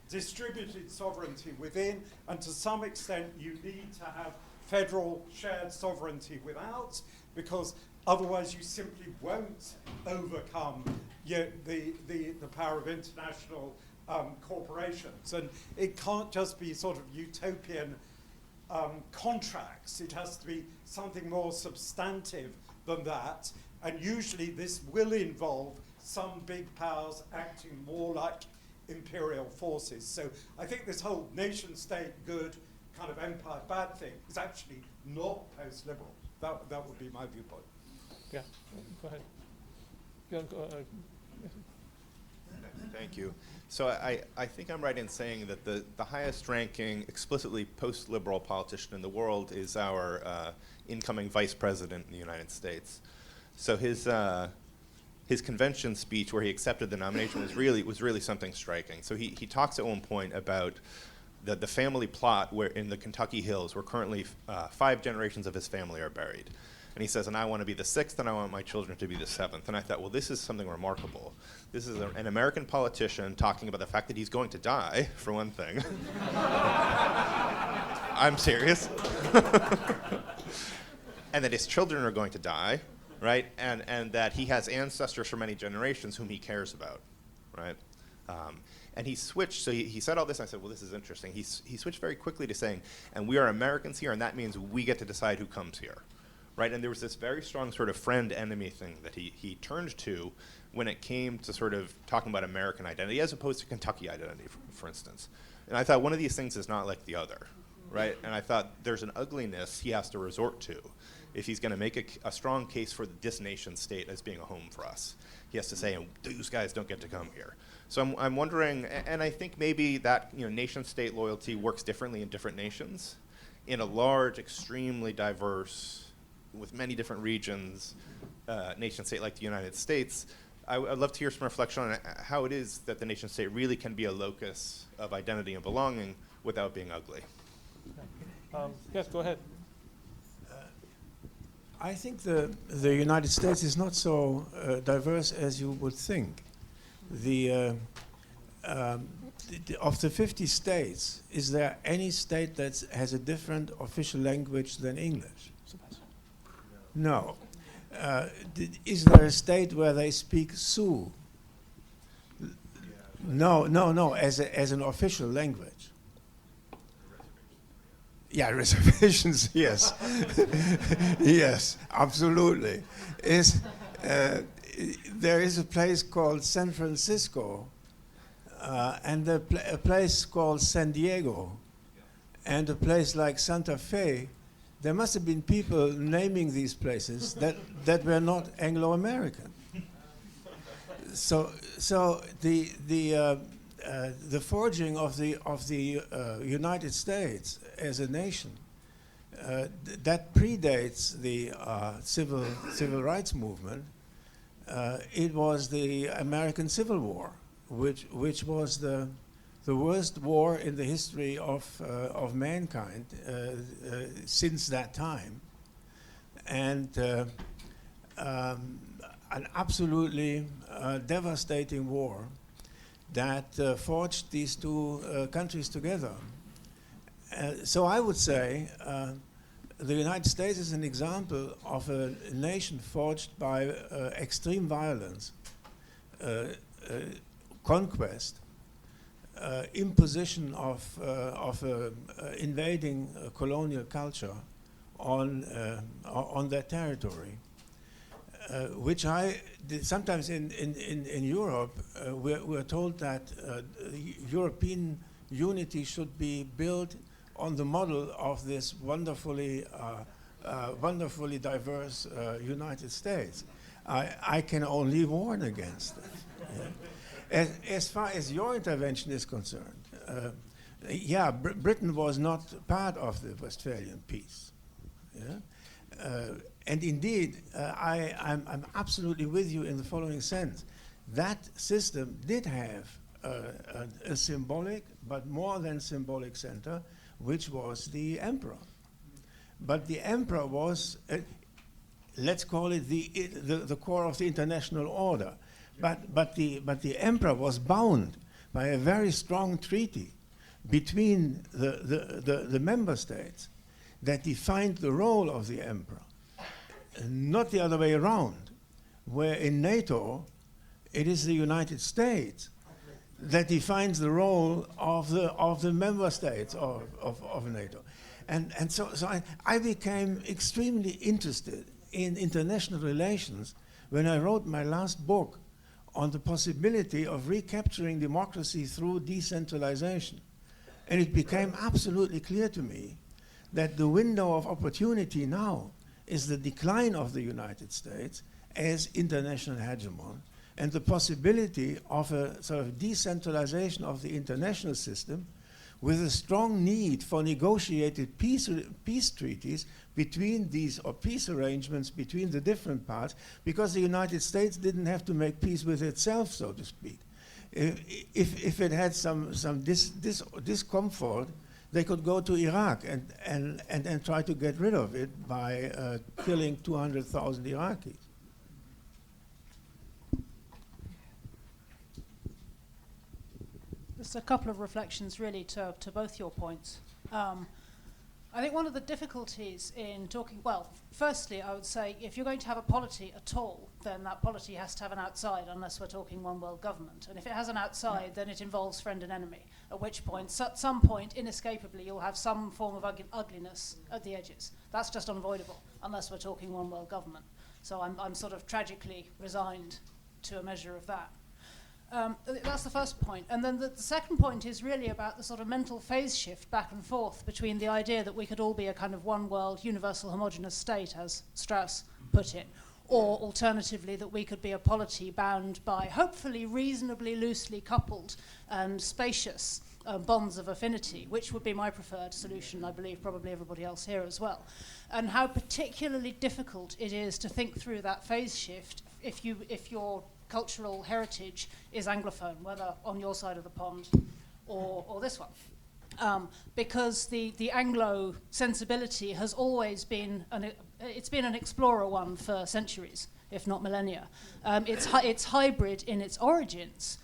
Speaker 7: distributed sovereignty within, and to some extent you need to have federal shared sovereignty without, because otherwise you simply won't overcome the power of international corporations. And it can't just be sort of utopian contracts. It has to be something more substantive than that. And usually this will involve some big powers acting more like imperial forces. So I think this whole nation state good, kind of empire bad thing is actually not post-liberal. That would be my viewpoint.
Speaker 1: Yeah, go ahead.
Speaker 8: Thank you. So I think I'm right in saying that the highest ranking explicitly post-liberal politician in the world is our incoming vice president in the United States. So his convention speech where he accepted the nomination was really something striking. So he talks at one point about the family plot where in the Kentucky hills where currently 5 generations of his family are buried. And he says, and I want to be the 6th, and I want my children to be the 7th. And I thought, well, this is something remarkable. This is an American politician talking about the fact that he's going to die, for one thing. I'm serious. And that his children are going to die, right? And that he has ancestors for many generations whom he cares about, right? And he switched, so he said all this, and I said, well, this is interesting. He switched very quickly to saying, and we are Americans here, and that means we get to decide who comes here. Right, and there was this very strong sort of friend-enemy thing that he turned to when it came to sort of talking about American identity as opposed to Kentucky identity, for instance. And I thought one of these things is not like the other, right? And I thought there's an ugliness he has to resort to if he's going to make a strong case for this nation state as being a home for us. He has to say, those guys don't get to come here. So I'm wondering, and I think maybe that nation-state loyalty works differently in different nations. In a large, extremely diverse, with many different regions, nation-state like the United States, I'd love to hear some reflection on how it is that the nation-state really can be a locus of identity and belonging without being ugly.
Speaker 1: Yes, go ahead.
Speaker 5: I think the United States is not so diverse as you would think. Of the 50 states, is there any state that has a different official language than English? No. Is there a state where they speak Sioux? No, as an official language. Yeah, reservations, yes. Yes, absolutely. There is a place called San Francisco, and a place called San Diego, and a place like Santa Fe. There must have been people naming these places that were not Anglo-American. So the forging of the United States as a nation that predates the civil rights movement. It was the American Civil War, which was the worst war in the history of mankind since that time, and an absolutely devastating war that forged these two countries together. So I would say the United States is an example of a nation forged by extreme violence, conquest, imposition of invading colonial culture on their territory, which sometimes in Europe we're told that European unity should be built on the model of this wonderfully diverse United States. I can only warn against it. Yeah. As far as your intervention is concerned, Britain was not part of the Westphalian peace. Yeah? And indeed, I'm absolutely with you in the following sense. That system did have a symbolic, but more than symbolic center, which was the emperor. But the emperor was, let's call it the core of the international order. But the emperor was bound by a very strong treaty between the member states that defined the role of the emperor, not the other way around, where in NATO it is the United States that defines the role of the member states of NATO. And so I became extremely interested in international relations when I wrote my last book on the possibility of recapturing democracy through decentralization. And it became absolutely clear to me that the window of opportunity now is the decline of the United States as international hegemon, and the possibility of a sort of decentralization of the international system with a strong need for negotiated peace treaties between these, or peace arrangements between the different parts, because the United States didn't have to make peace with itself, so to speak. If it had some discomfort, they could go to Iraq and try to get rid of it by killing 200,000 Iraqis.
Speaker 2: Just a couple of reflections, really, to both your points. I think one of the difficulties in talking, well, firstly, I would say if you're going to have a polity at all, then that polity has to have an outside, unless we're talking one world government. And if it has an outside, then it involves friend and enemy, at which point, at some point, inescapably, you'll have some form of ugliness at the edges. That's just unavoidable, unless we're talking one world government. So I'm sort of tragically resigned to a measure of that. That's the first point. And then the second point is really about the sort of mental phase shift back and forth between the idea that we could all be a kind of one world, universal, homogenous state, as Strauss put it, or alternatively that we could be a polity bound by hopefully reasonably loosely coupled and spacious bonds of affinity, which would be my preferred solution, I believe probably everybody else here as well. And how particularly difficult it is to think through that phase shift if your cultural heritage is Anglophone, whether on your side of the pond or this one. Because the Anglo sensibility has always been, it's been an explorer one for centuries, if not millennia. It's hybrid in its origins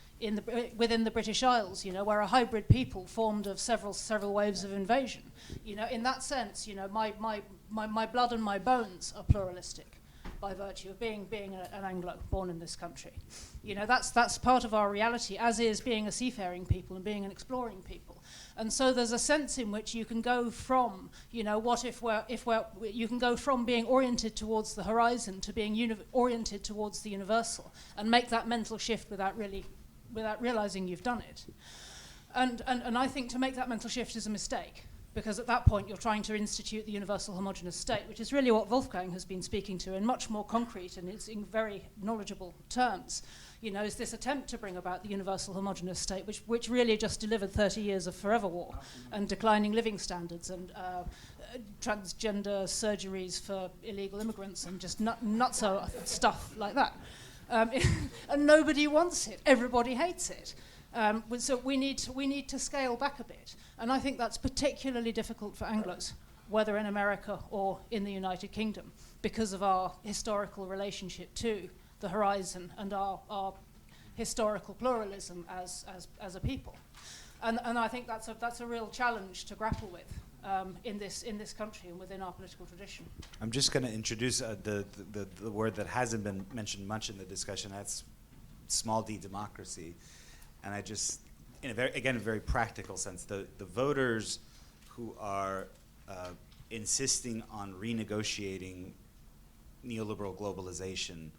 Speaker 2: within the British Isles, you know, where a hybrid people formed of several waves of invasion. You know, in that sense, you know, my blood and my bones are pluralistic by virtue of being an Anglo born in this country. You know, that's part of our reality, as is being a seafaring people and being an exploring people. And so there's a sense in which you can go from, you know, you can go from being oriented towards the horizon to being oriented towards the universal, and make that mental shift without realizing you've done it. And I think to make that mental shift is a mistake, because at that point you're trying to institute the universal homogeneous state, which is really what Wolfgang has been speaking to in much more concrete and it's in very knowledgeable terms. You know, is this attempt to bring about the universal homogeneous state, which really just delivered 30 years of forever war and declining living standards and transgender surgeries for illegal immigrants and just nutso stuff like that. And nobody wants it. Everybody hates it. So we need to scale back a bit. And I think that's particularly difficult for Anglos, whether in America or in the United Kingdom, because of our historical relationship to the horizon and our historical pluralism as a people. And I think that's a real challenge to grapple with in this country and within our political tradition.
Speaker 3: I'm just going to introduce the word that hasn't been mentioned much in the discussion. That's small d democracy. And I just, in a very practical sense, the voters who are insisting on renegotiating neoliberal globalization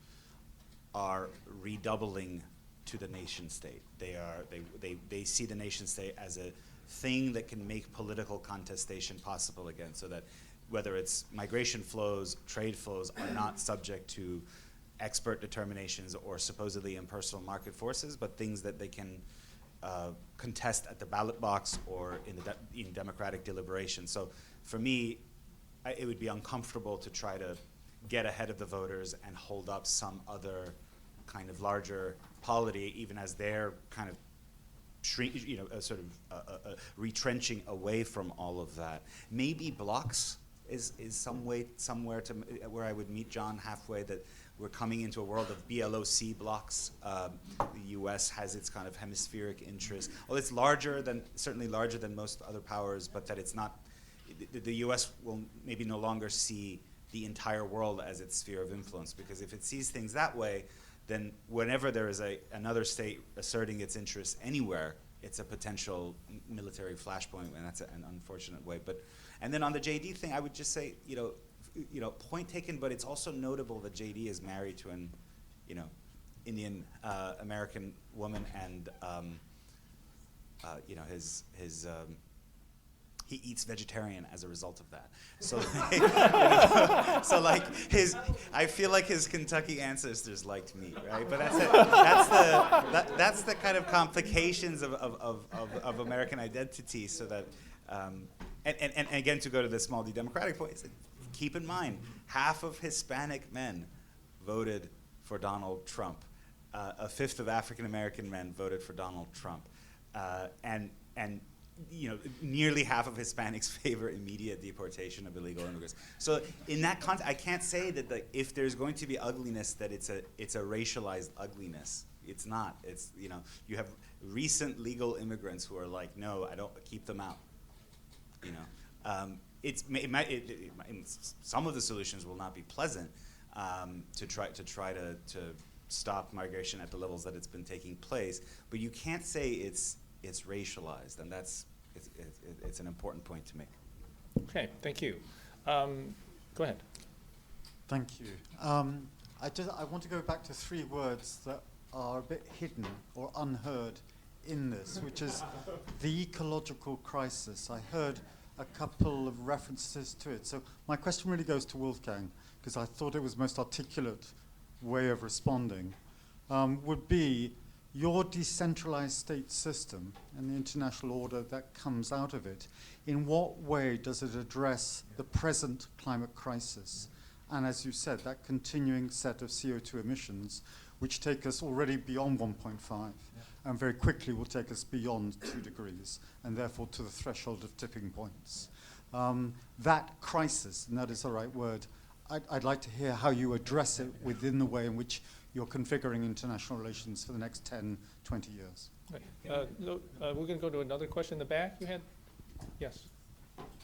Speaker 3: are redoubling to the nation state. They see the nation state as a thing that can make political contestation possible again, so that whether it's migration flows, trade flows are not subject to expert determinations or supposedly impersonal market forces, but things that they can contest at the ballot box or in democratic deliberation. So for me, it would be uncomfortable to try to get ahead of the voters and hold up some other kind of larger polity, even as they're kind of retrenching away from all of that. Maybe blocks is some way somewhere to where I would meet John halfway, that we're coming into a world of BLOC blocks. The U.S. has its kind of hemispheric interest. Well, it's certainly larger than most other powers, but that it's not. The U.S. will maybe no longer see the entire world as its sphere of influence, because if it sees things that way, then whenever there is another state asserting its interests anywhere, it's a potential military flashpoint, and that's an unfortunate way. And then on the JD thing, I would just say, point taken, but it's also notable that JD is married to an, Indian American woman, and his he eats vegetarian as a result of that. So, like, you know, so like I feel like his Kentucky ancestors liked meat, right? But that's the kind of complications of American identity. So that, and again, to go to the small d democratic point, keep in mind, half of Hispanic men voted for Donald Trump. A fifth of African American men voted for Donald Trump, and you know, nearly half of Hispanics favor immediate deportation of illegal immigrants. So in that context, I can't say that if there's going to be ugliness, that it's a racialized ugliness. It's not. It's, you know, you have recent legal immigrants who are like, no, I don't, keep them out. You know, some of the solutions will not be pleasant to try to stop migration at the levels that it's been taking place, but you can't say it's racialized, and it's an important point to make.
Speaker 1: Okay, thank you. Go ahead.
Speaker 9: Thank you. I want to go back to three words that are a bit hidden or unheard in this, which is the ecological crisis. I heard a couple of references to it. So my question really goes to Wolfgang, because I thought it was most articulate way of responding, would be your decentralized state system and the international order that comes out of it. In what way does it address the present climate crisis? And as you said, that continuing set of CO2 emissions, which take us already beyond 1.5, and very quickly will take us beyond 2 degrees, and therefore to the threshold of tipping points. That crisis, and that is the right word, I'd like to hear how you address it within the way in which you're configuring international relations for the next 10, 20 years.
Speaker 1: Right. We're going to go to another question in the back. You had? Yes.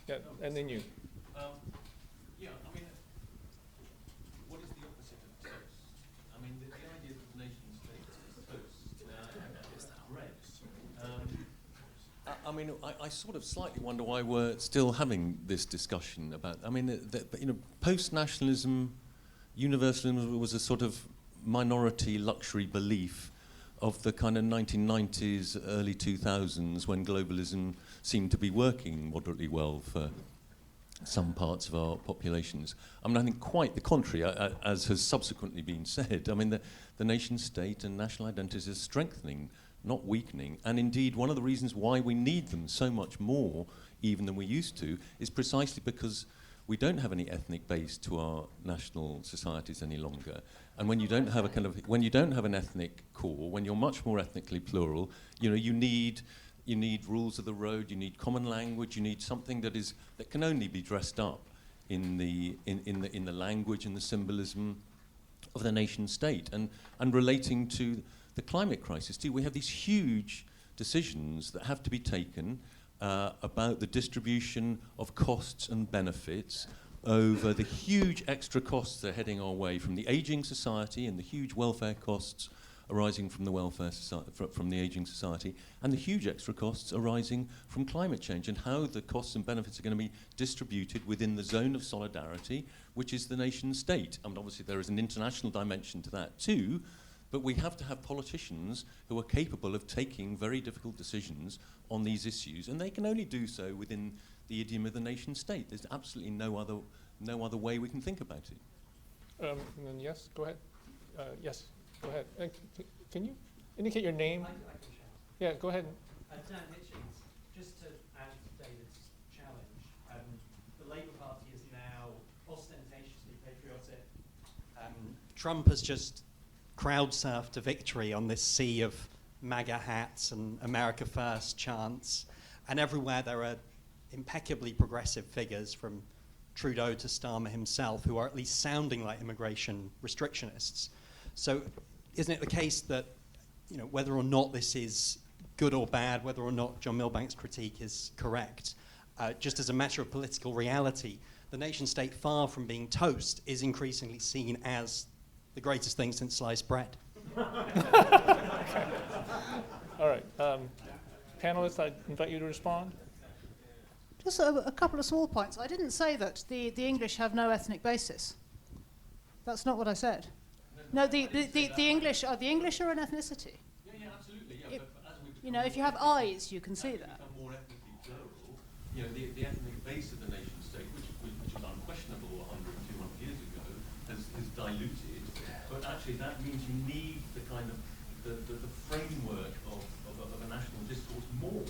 Speaker 1: Yeah, and then you.
Speaker 10: Yeah, I mean, what is the opposite of toast? I mean, the idea that the nation state is toast is bread. I mean, I sort of slightly wonder why we're still having this discussion about, I mean, you know, post-nationalism, universalism was a sort of minority luxury belief of the kind of 1990s, early 2000s, when globalism seemed to be working moderately well for some parts of our populations. I mean, I think quite the contrary, as has subsequently been said. I mean, the nation state and national identities are strengthening, not weakening. And indeed, one of the reasons why we need them so much more, even than we used to, is precisely because we don't have any ethnic base to our national societies any longer. And when you don't have when you don't have an ethnic core, when you're much more ethnically plural, you know, you need rules of the road, you need common language, you need something that can only be dressed up in the language and the symbolism of the nation state. And relating to the climate crisis too, we have these huge decisions that have to be taken about the distribution of costs and benefits over the huge extra costs that are heading our way from the aging society and the huge welfare costs arising from the welfare from the aging society, and the huge extra costs arising from climate change, and how the costs and benefits are going to be distributed within the zone of solidarity, which is the nation state. I mean, obviously there is an international dimension to that too, but we have to have politicians who are capable of taking very difficult decisions on these issues, and they can only do so within the idiom of the nation state. There's absolutely no other way we can think about it.
Speaker 1: And then yes, go ahead. Yes, go ahead. Can you indicate your name?
Speaker 11: I can shout.
Speaker 1: Yeah, go ahead.
Speaker 11: Dan Hitchens, just to add to David's challenge, the Labour Party is now ostentatiously patriotic. Trump has just crowd surfed to victory on this sea of MAGA hats and America First chants, and everywhere there are impeccably progressive figures from Trudeau to Starmer himself who are at least sounding like immigration restrictionists. So isn't it the case that, you know, whether or not this is good or bad, whether or not John Milbank's critique is correct, just as a matter of political reality, the nation state, far from being toast, is increasingly seen as the greatest thing since sliced bread?
Speaker 1: All right. Panelists, I invite you to respond.
Speaker 2: Just a couple of small points. I didn't say that the English have no ethnic basis. That's not what I said. No, the English are an ethnicity.
Speaker 10: Yeah, absolutely. Yeah, but as we
Speaker 2: you know, if you have eyes, you can see that.
Speaker 10: become more ethnically plural, you know, the ethnic base of the nation state, which is unquestionable 100, 200 years ago, has diluted. But actually, that means you need the kind of the framework of a national discourse more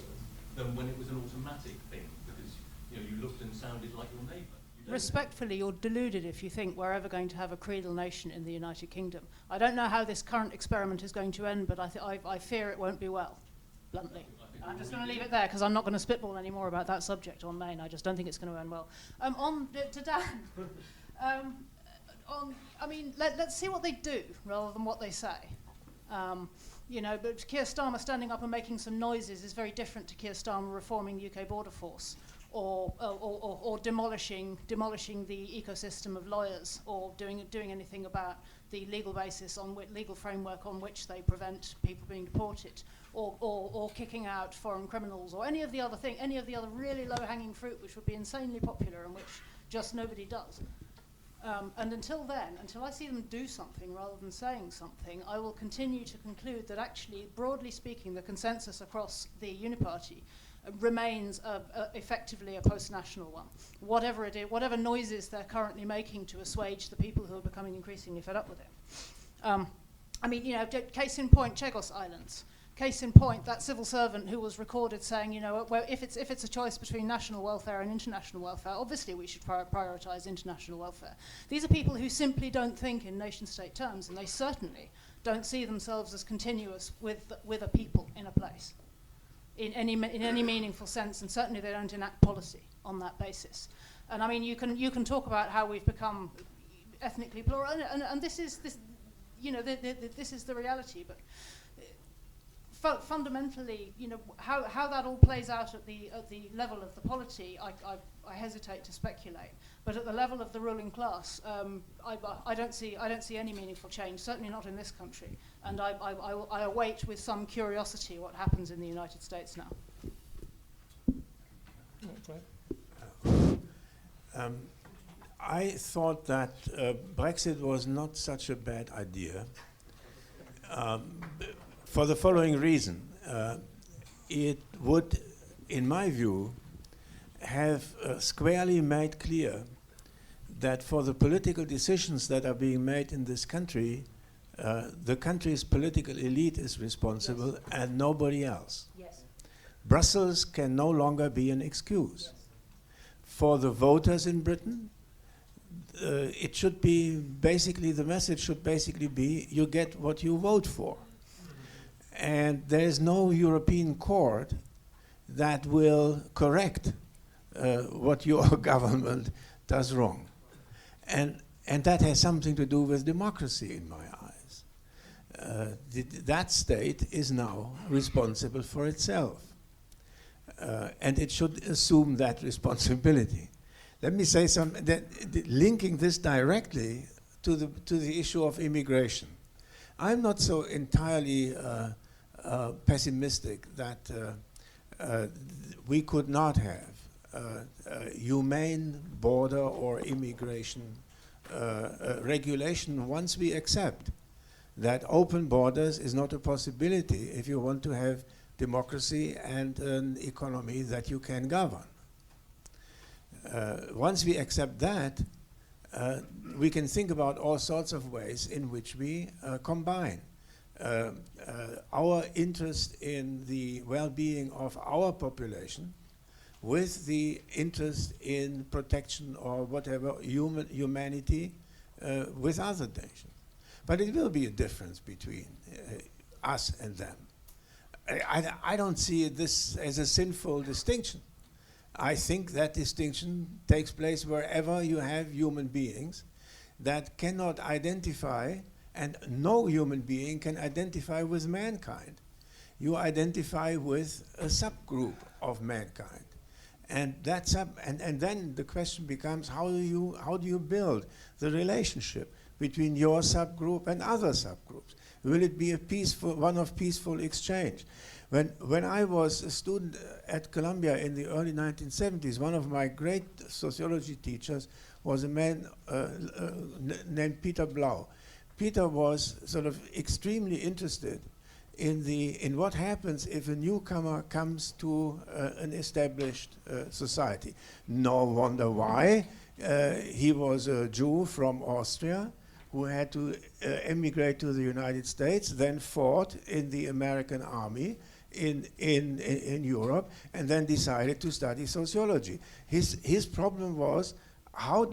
Speaker 10: than when it was an automatic thing, because you looked and sounded like your neighbour.
Speaker 2: Respectfully, you're deluded if you think we're ever going to have a creedal nation in the United Kingdom. I don't know how this current experiment is going to end, but I fear it won't be well, bluntly. I'm just going to leave it there because I'm not going to spitball any more about that subject on Maine. I just don't think it's going to end well. To Dan, let's see what they do rather than what they say. But Keir Starmer standing up and making some noises is very different to Keir Starmer reforming the UK border force, or demolishing the ecosystem of lawyers, or doing anything about the legal basis legal framework on which they prevent people being deported, or kicking out foreign criminals, or any of the other really low-hanging fruit which would be insanely popular and which just nobody does. And until I see them do something rather than saying something, I will continue to conclude that actually, broadly speaking, the consensus across the Uniparty remains effectively a post-national one. Whatever it is, whatever noises they're currently making to assuage the people who are becoming increasingly fed up with it. Case in point, Chagos Islands. Case in point, that civil servant who was recorded saying, if it's a choice between national welfare and international welfare, obviously we should prioritise international welfare. These are people who simply don't think in nation-state terms, and they certainly don't see themselves as continuous with a people in a place in any meaningful sense, and certainly they don't enact policy on that basis. And you can talk about how we've become ethnically plural, and this is the reality, but. Fundamentally, how that all plays out at the level of the polity, I hesitate to speculate. But at the level of the ruling class, I don't see any meaningful change. Certainly not in this country. And I await with some curiosity what happens in the United States now.
Speaker 5: I thought that Brexit was not such a bad idea. For the following reason, it would, in my view, have squarely made clear that for the political decisions that are being made in this country, the country's political elite is responsible, yes, and nobody else.
Speaker 2: Yes.
Speaker 5: Brussels can no longer be an excuse. Yes. For the voters in Britain, it should be basically, the message should basically be, you get what you vote for. And there is no European court that will correct what your government does wrong. And that has something to do with democracy in my eyes. That state is now responsible for itself. And it should assume that responsibility. Let me say linking this directly to the issue of immigration. I'm not so entirely pessimistic that we could not have a humane border or immigration regulation once we accept that open borders is not a possibility if you want to have democracy and an economy that you can govern. Once we accept that, we can think about all sorts of ways in which we combine our interest in the well-being of our population with the interest in protection or whatever humanity with other nations. But it will be a difference between us and them. I don't see this as a sinful distinction. I think that distinction takes place wherever you have human beings that cannot identify, and no human being can identify with mankind. You identify with a subgroup of mankind. And that and then the question becomes, how do you build the relationship between your subgroup and other subgroups? Will it be one of peaceful exchange? When I was a student at Columbia in the early 1970s, one of my great sociology teachers was a man named Peter Blau. Peter was sort of extremely interested in what happens if a newcomer comes to an established society. No wonder why. He was a Jew from Austria who had to emigrate to the United States, then fought in the American army in Europe, and then decided to study sociology. His problem was, how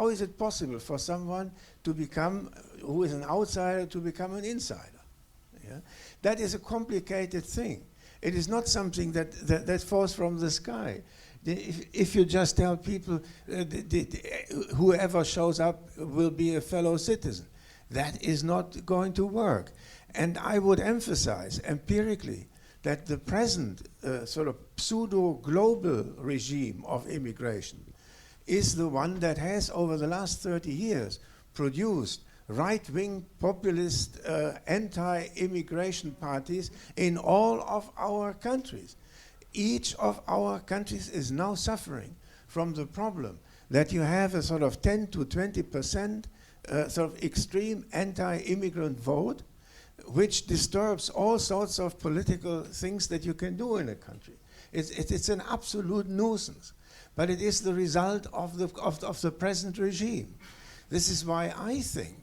Speaker 5: is it possible for someone to become, who is an outsider, to become an insider? Yeah? That is a complicated thing. It is not something that falls from the sky. If you just tell people whoever shows up will be a fellow citizen, that is not going to work. And I would emphasize empirically that the present sort of pseudo-global regime of immigration is the one that has, over the last 30 years, produced right-wing populist anti-immigration parties in all of our countries. Each of our countries is now suffering from the problem that you have a sort of 10 to 20% sort of extreme anti-immigrant vote, which disturbs all sorts of political things that you can do in a country. It's an absolute nuisance, but it is the result of the present regime. This is why I think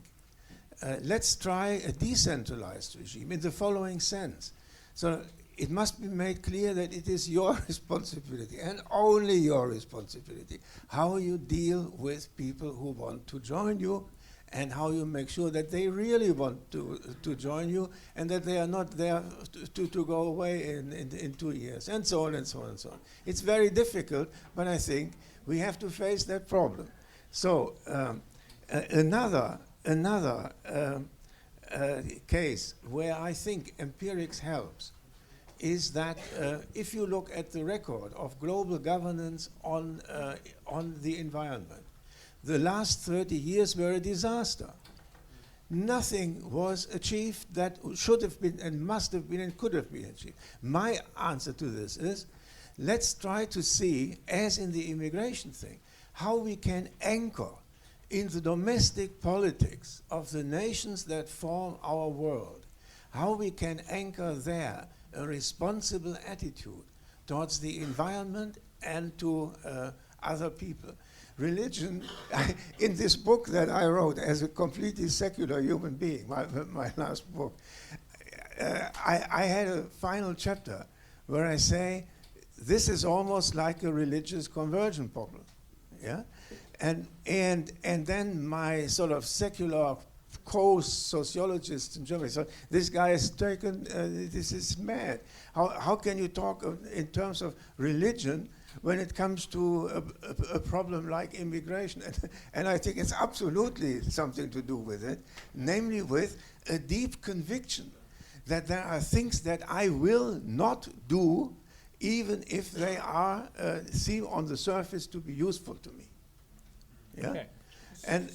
Speaker 5: let's try a decentralized regime in the following sense. So it must be made clear that it is your responsibility, and only your responsibility, how you deal with people who want to join you, and how you make sure that they really want to join you, and that they are not there to go away in 2 years, and so on and so on and so on. It's very difficult, but I think we have to face that problem. So another case where I think empirics helps is that if you look at the record of global governance on the environment, the last 30 years were a disaster. Nothing was achieved that should have been and must have been and could have been achieved. My answer to this is, let's try to see, as in the immigration thing, how we can anchor in the domestic politics of the nations that form our world, how we can anchor there a responsible attitude towards the environment and to other people. Religion, in this book that I wrote as a completely secular human being, my last book, I had a final chapter where I say, this is almost like a religious conversion problem, yeah? And then my sort of secular co-sociologist in Germany said, this guy is taken, this is mad. How can you talk in terms of religion when it comes to a problem like immigration? And I think it's absolutely something to do with it, namely with a deep conviction that there are things that I will not do even if they are seen on the surface to be useful to me. Yeah? Okay. And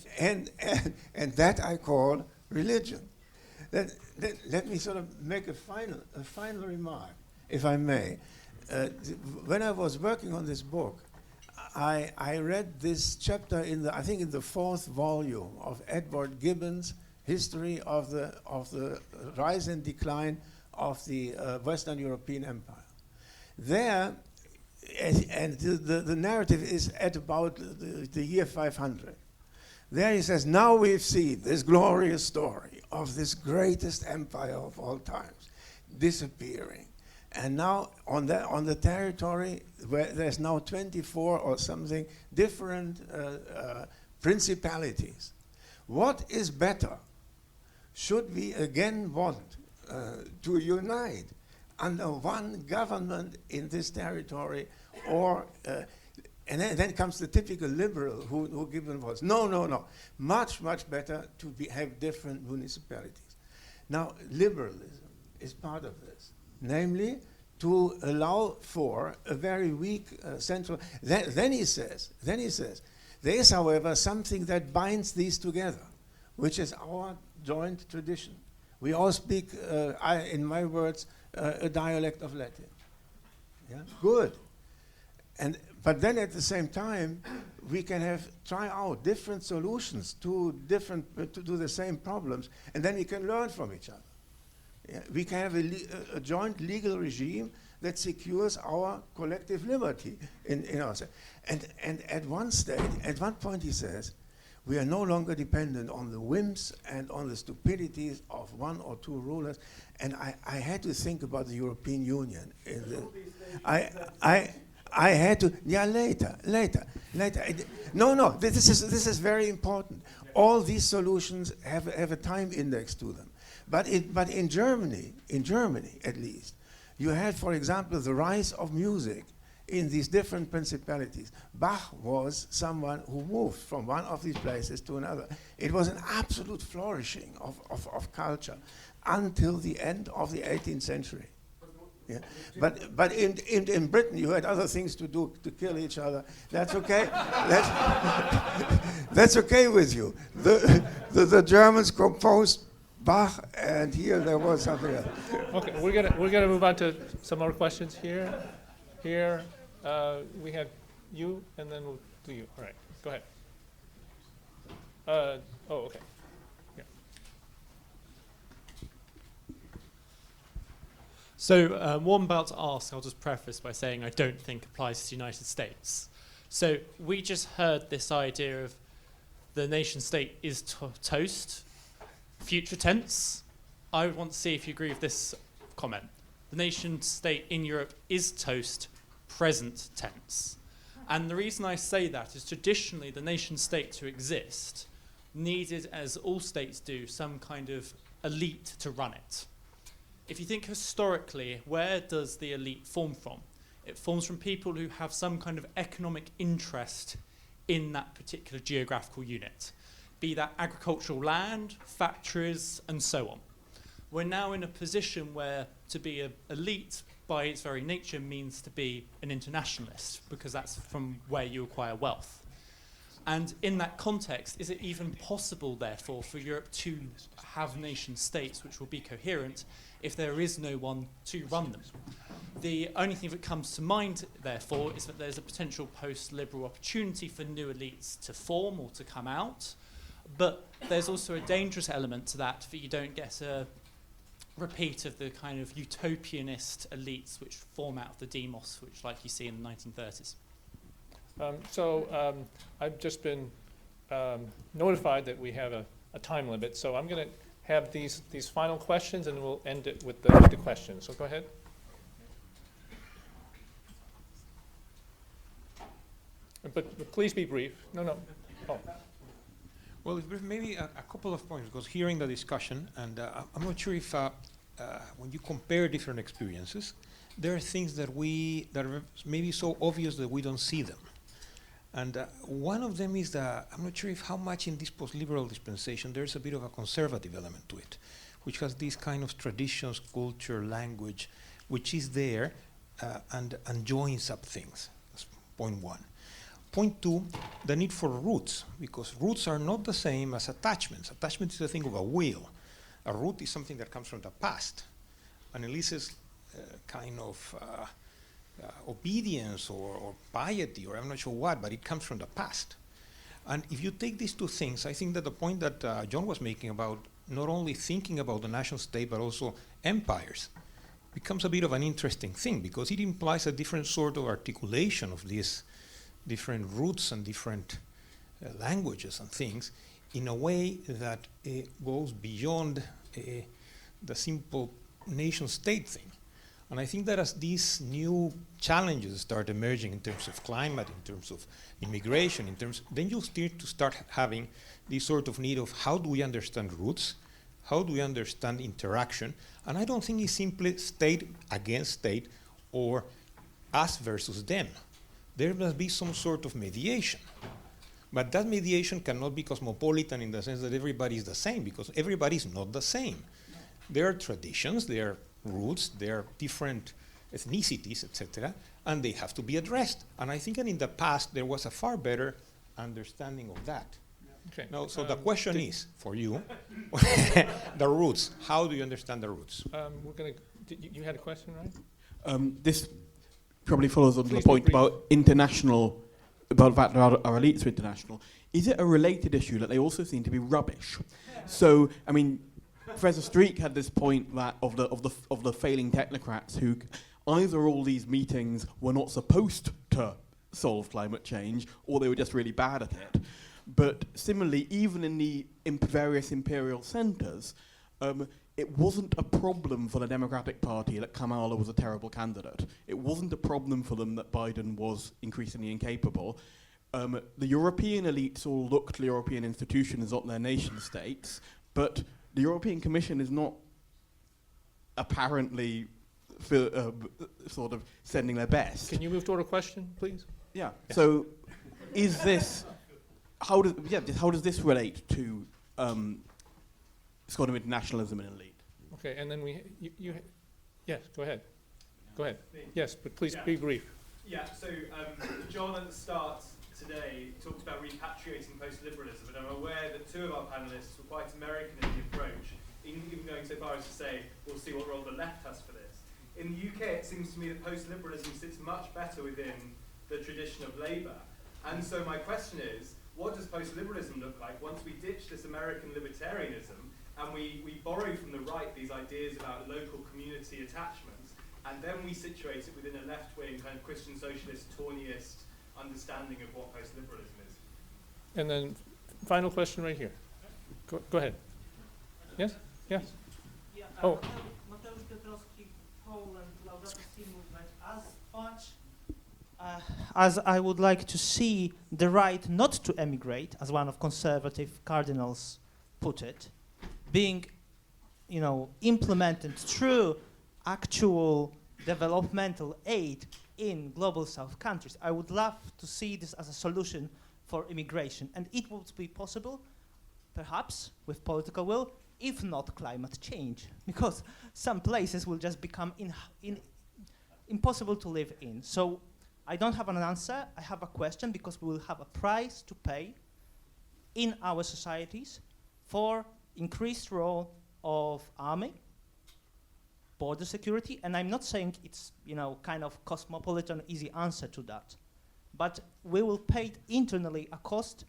Speaker 5: that I call religion. Let me sort of make a final remark, if I may. When I was working on this book, I read this chapter I think in the 4th volume of Edward Gibbon's History of the Rise and Decline of the Western European Empire. There, and the narrative is at about the year 500. There he says, now we've seen this glorious story of this greatest empire of all times disappearing. And now on the territory where there's now 24 or something different principalities. What is better? Should we again want to unite under one government in this territory, or and then comes the typical liberal who Gibbon was. No. Much better to have different municipalities. Now, liberalism is part of this. Namely, to allow for a very weak central. Then he says, there is, however, something that binds these together, which is our joint tradition. We all speak, in my words, a dialect of Latin. Yeah? Good. But then at the same time, we can try out different solutions to the same problems, and then we can learn from each other. Yeah? We can have a joint legal regime that secures our collective liberty in ourselves. And at one point he says, we are no longer dependent on the whims and on the stupidities of one or two rulers. And I had to think about the European Union. I had to, later. No, this is very important. All these solutions have a time index to them. But in Germany at least, you had, for example, the rise of music in these different principalities. Bach was someone who moved from one of these places to another. It was an absolute flourishing of culture until the end of the 18th century. Yeah. But in Britain, you had other things to do to kill each other. That's okay. That's okay with you. The Germans composed Bach, and here there was something else.
Speaker 1: Okay, we're gonna move on to some more questions here. Here, we have you, and then we'll do you. All right, go ahead. Okay. Yeah.
Speaker 12: So what I'm about to ask, I'll just preface by saying I don't think applies to the United States. So we just heard this idea of the nation state is toast, future tense. I want to see if you agree with this comment. The nation state in Europe is toast, present tense. And the reason I say that is traditionally the nation state to exist needed, as all states do, some kind of elite to run it. If you think historically, where does the elite form from? It forms from people who have some kind of economic interest in that particular geographical unit, be that agricultural land, factories, and so on. We're now in a position where to be an elite by its very nature means to be an internationalist, because that's from where you acquire wealth. And in that context, is it even possible, therefore, for Europe to have nation states which will be coherent if there is no one to run them? The only thing that comes to mind, therefore, is that there's a potential post-liberal opportunity for new elites to form or to come out. But there's also a dangerous element to that you don't get a repeat of the kind of utopianist elites which form out of the demos, which like you see in the 1930s.
Speaker 1: I've just been notified that we have a time limit, so I'm going to have these final questions, and we'll end it with the questions. So go ahead. But please be brief. No. Oh.
Speaker 13: Well, maybe a couple of points, because hearing the discussion, and I'm not sure if when you compare different experiences, there are things that are maybe so obvious that we don't see them. And one of them is that I'm not sure if how much in this post-liberal dispensation there's a bit of a conservative element to it, which has these kind of traditions, culture, language, which is there and joins up things. That's point one. Point two, the need for roots, because roots are not the same as attachments. Attachment is a thing of a will. A root is something that comes from the past. And Elise's kind of obedience or piety, or I'm not sure what, but it comes from the past. And if you take these two things, I think that the point that John was making about not only thinking about the national state, but also empires, becomes a bit of an interesting thing, because it implies a different sort of articulation of these different roots and different languages and things in a way that goes beyond the simple nation-state thing. And I think that as these new challenges start emerging in terms of climate, in terms of immigration, then you'll start having this sort of need of how do we understand roots, how do we understand interaction, and I don't think it's simply state against state or us versus them. There must be some sort of mediation. But that mediation cannot be cosmopolitan in the sense that everybody is the same, because everybody is not the same. There are traditions, there are roots, there are different ethnicities, etc., and they have to be addressed. And I think that in the past there was a far better understanding of that.
Speaker 1: Okay.
Speaker 13: Now, so the question is, for you, the roots. How do you understand the roots?
Speaker 1: You had a question, right?
Speaker 14: This probably follows on the point about international, about the fact that our elites are international. Is it a related issue that they also seem to be rubbish? So, I mean, Professor Streeck had this point that of the failing technocrats who either all these meetings were not supposed to solve climate change or they were just really bad at it. But similarly, even in the various imperial centres, it wasn't a problem for the Democratic Party that Kamala was a terrible candidate. It wasn't a problem for them that Biden was increasingly incapable. The European elites all looked to the European institutions, not their nation states, but the European Commission is not apparently sort of sending their best.
Speaker 1: Can you move toward a question, please?
Speaker 14: Yeah. So, is this how does this relate to sort of internationalism and elite?
Speaker 1: Okay, and then yes, go ahead. Go ahead. Yes, but please be brief.
Speaker 15: Yeah. So John at the start today talked about repatriating post-liberalism, and I'm aware that two of our panelists were quite American in the approach, even going so far as to say, we'll see what role the left has for this. In the UK, it seems to me that post-liberalism sits much better within the tradition of Labour. And so my question is, what does post-liberalism look like once we ditch this American libertarianism and we borrow from the right these ideas about local community attachments, and then we situate it within a left-wing kind of Christian socialist, Tawnyist understanding of what post-liberalism is?
Speaker 1: And then final question right here. Go ahead. Yes? Yes?
Speaker 16: Yeah,
Speaker 1: oh.
Speaker 16: Telos-Paul and Laudato Si movement, as much as I would like to see the right not to emigrate, as one of conservative cardinals put it, being, implemented through actual developmental aid in global south countries. I would love to see this as a solution for immigration, and it would be possible, perhaps, with political will, if not climate change, because some places will just become impossible to live in. So I don't have an answer, I have a question, because we will have a price to pay in our societies for increased role of army, border security, and I'm not saying it's kind of cosmopolitan easy answer to that, but we will pay internally a cost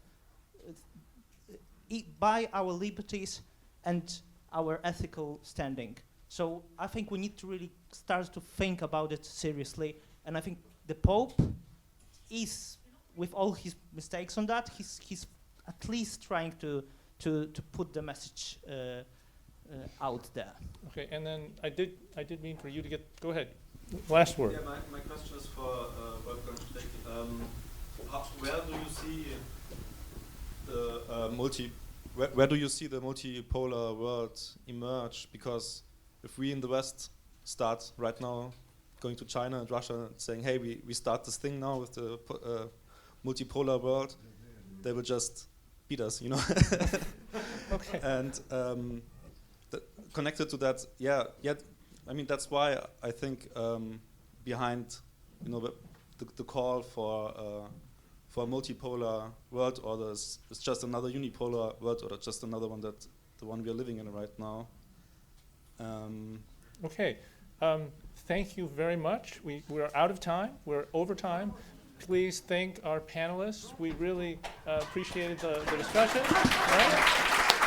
Speaker 16: by our liberties and our ethical standing. So I think we need to really start to think about it seriously, and I think the Pope is, with all his mistakes on that, he's at least trying to put the message out there.
Speaker 1: Okay, and then I did mean for you to go ahead. Last word.
Speaker 17: Yeah, my question is for Wolfgang Streeck. Where do you see the where do you see the multipolar world emerge? Because if we in the West start right now going to China and Russia and saying, hey, we start this thing now with the multipolar world, they will just beat us,
Speaker 1: Okay.
Speaker 17: And connected to that, I mean, that's why I think behind, the call for a multipolar world order is just another unipolar world order, just another one that the one we are living in right now.
Speaker 1: Okay. Thank you very much. We're out of time. We're over time. Please thank our panelists. We really appreciated the discussion. Right?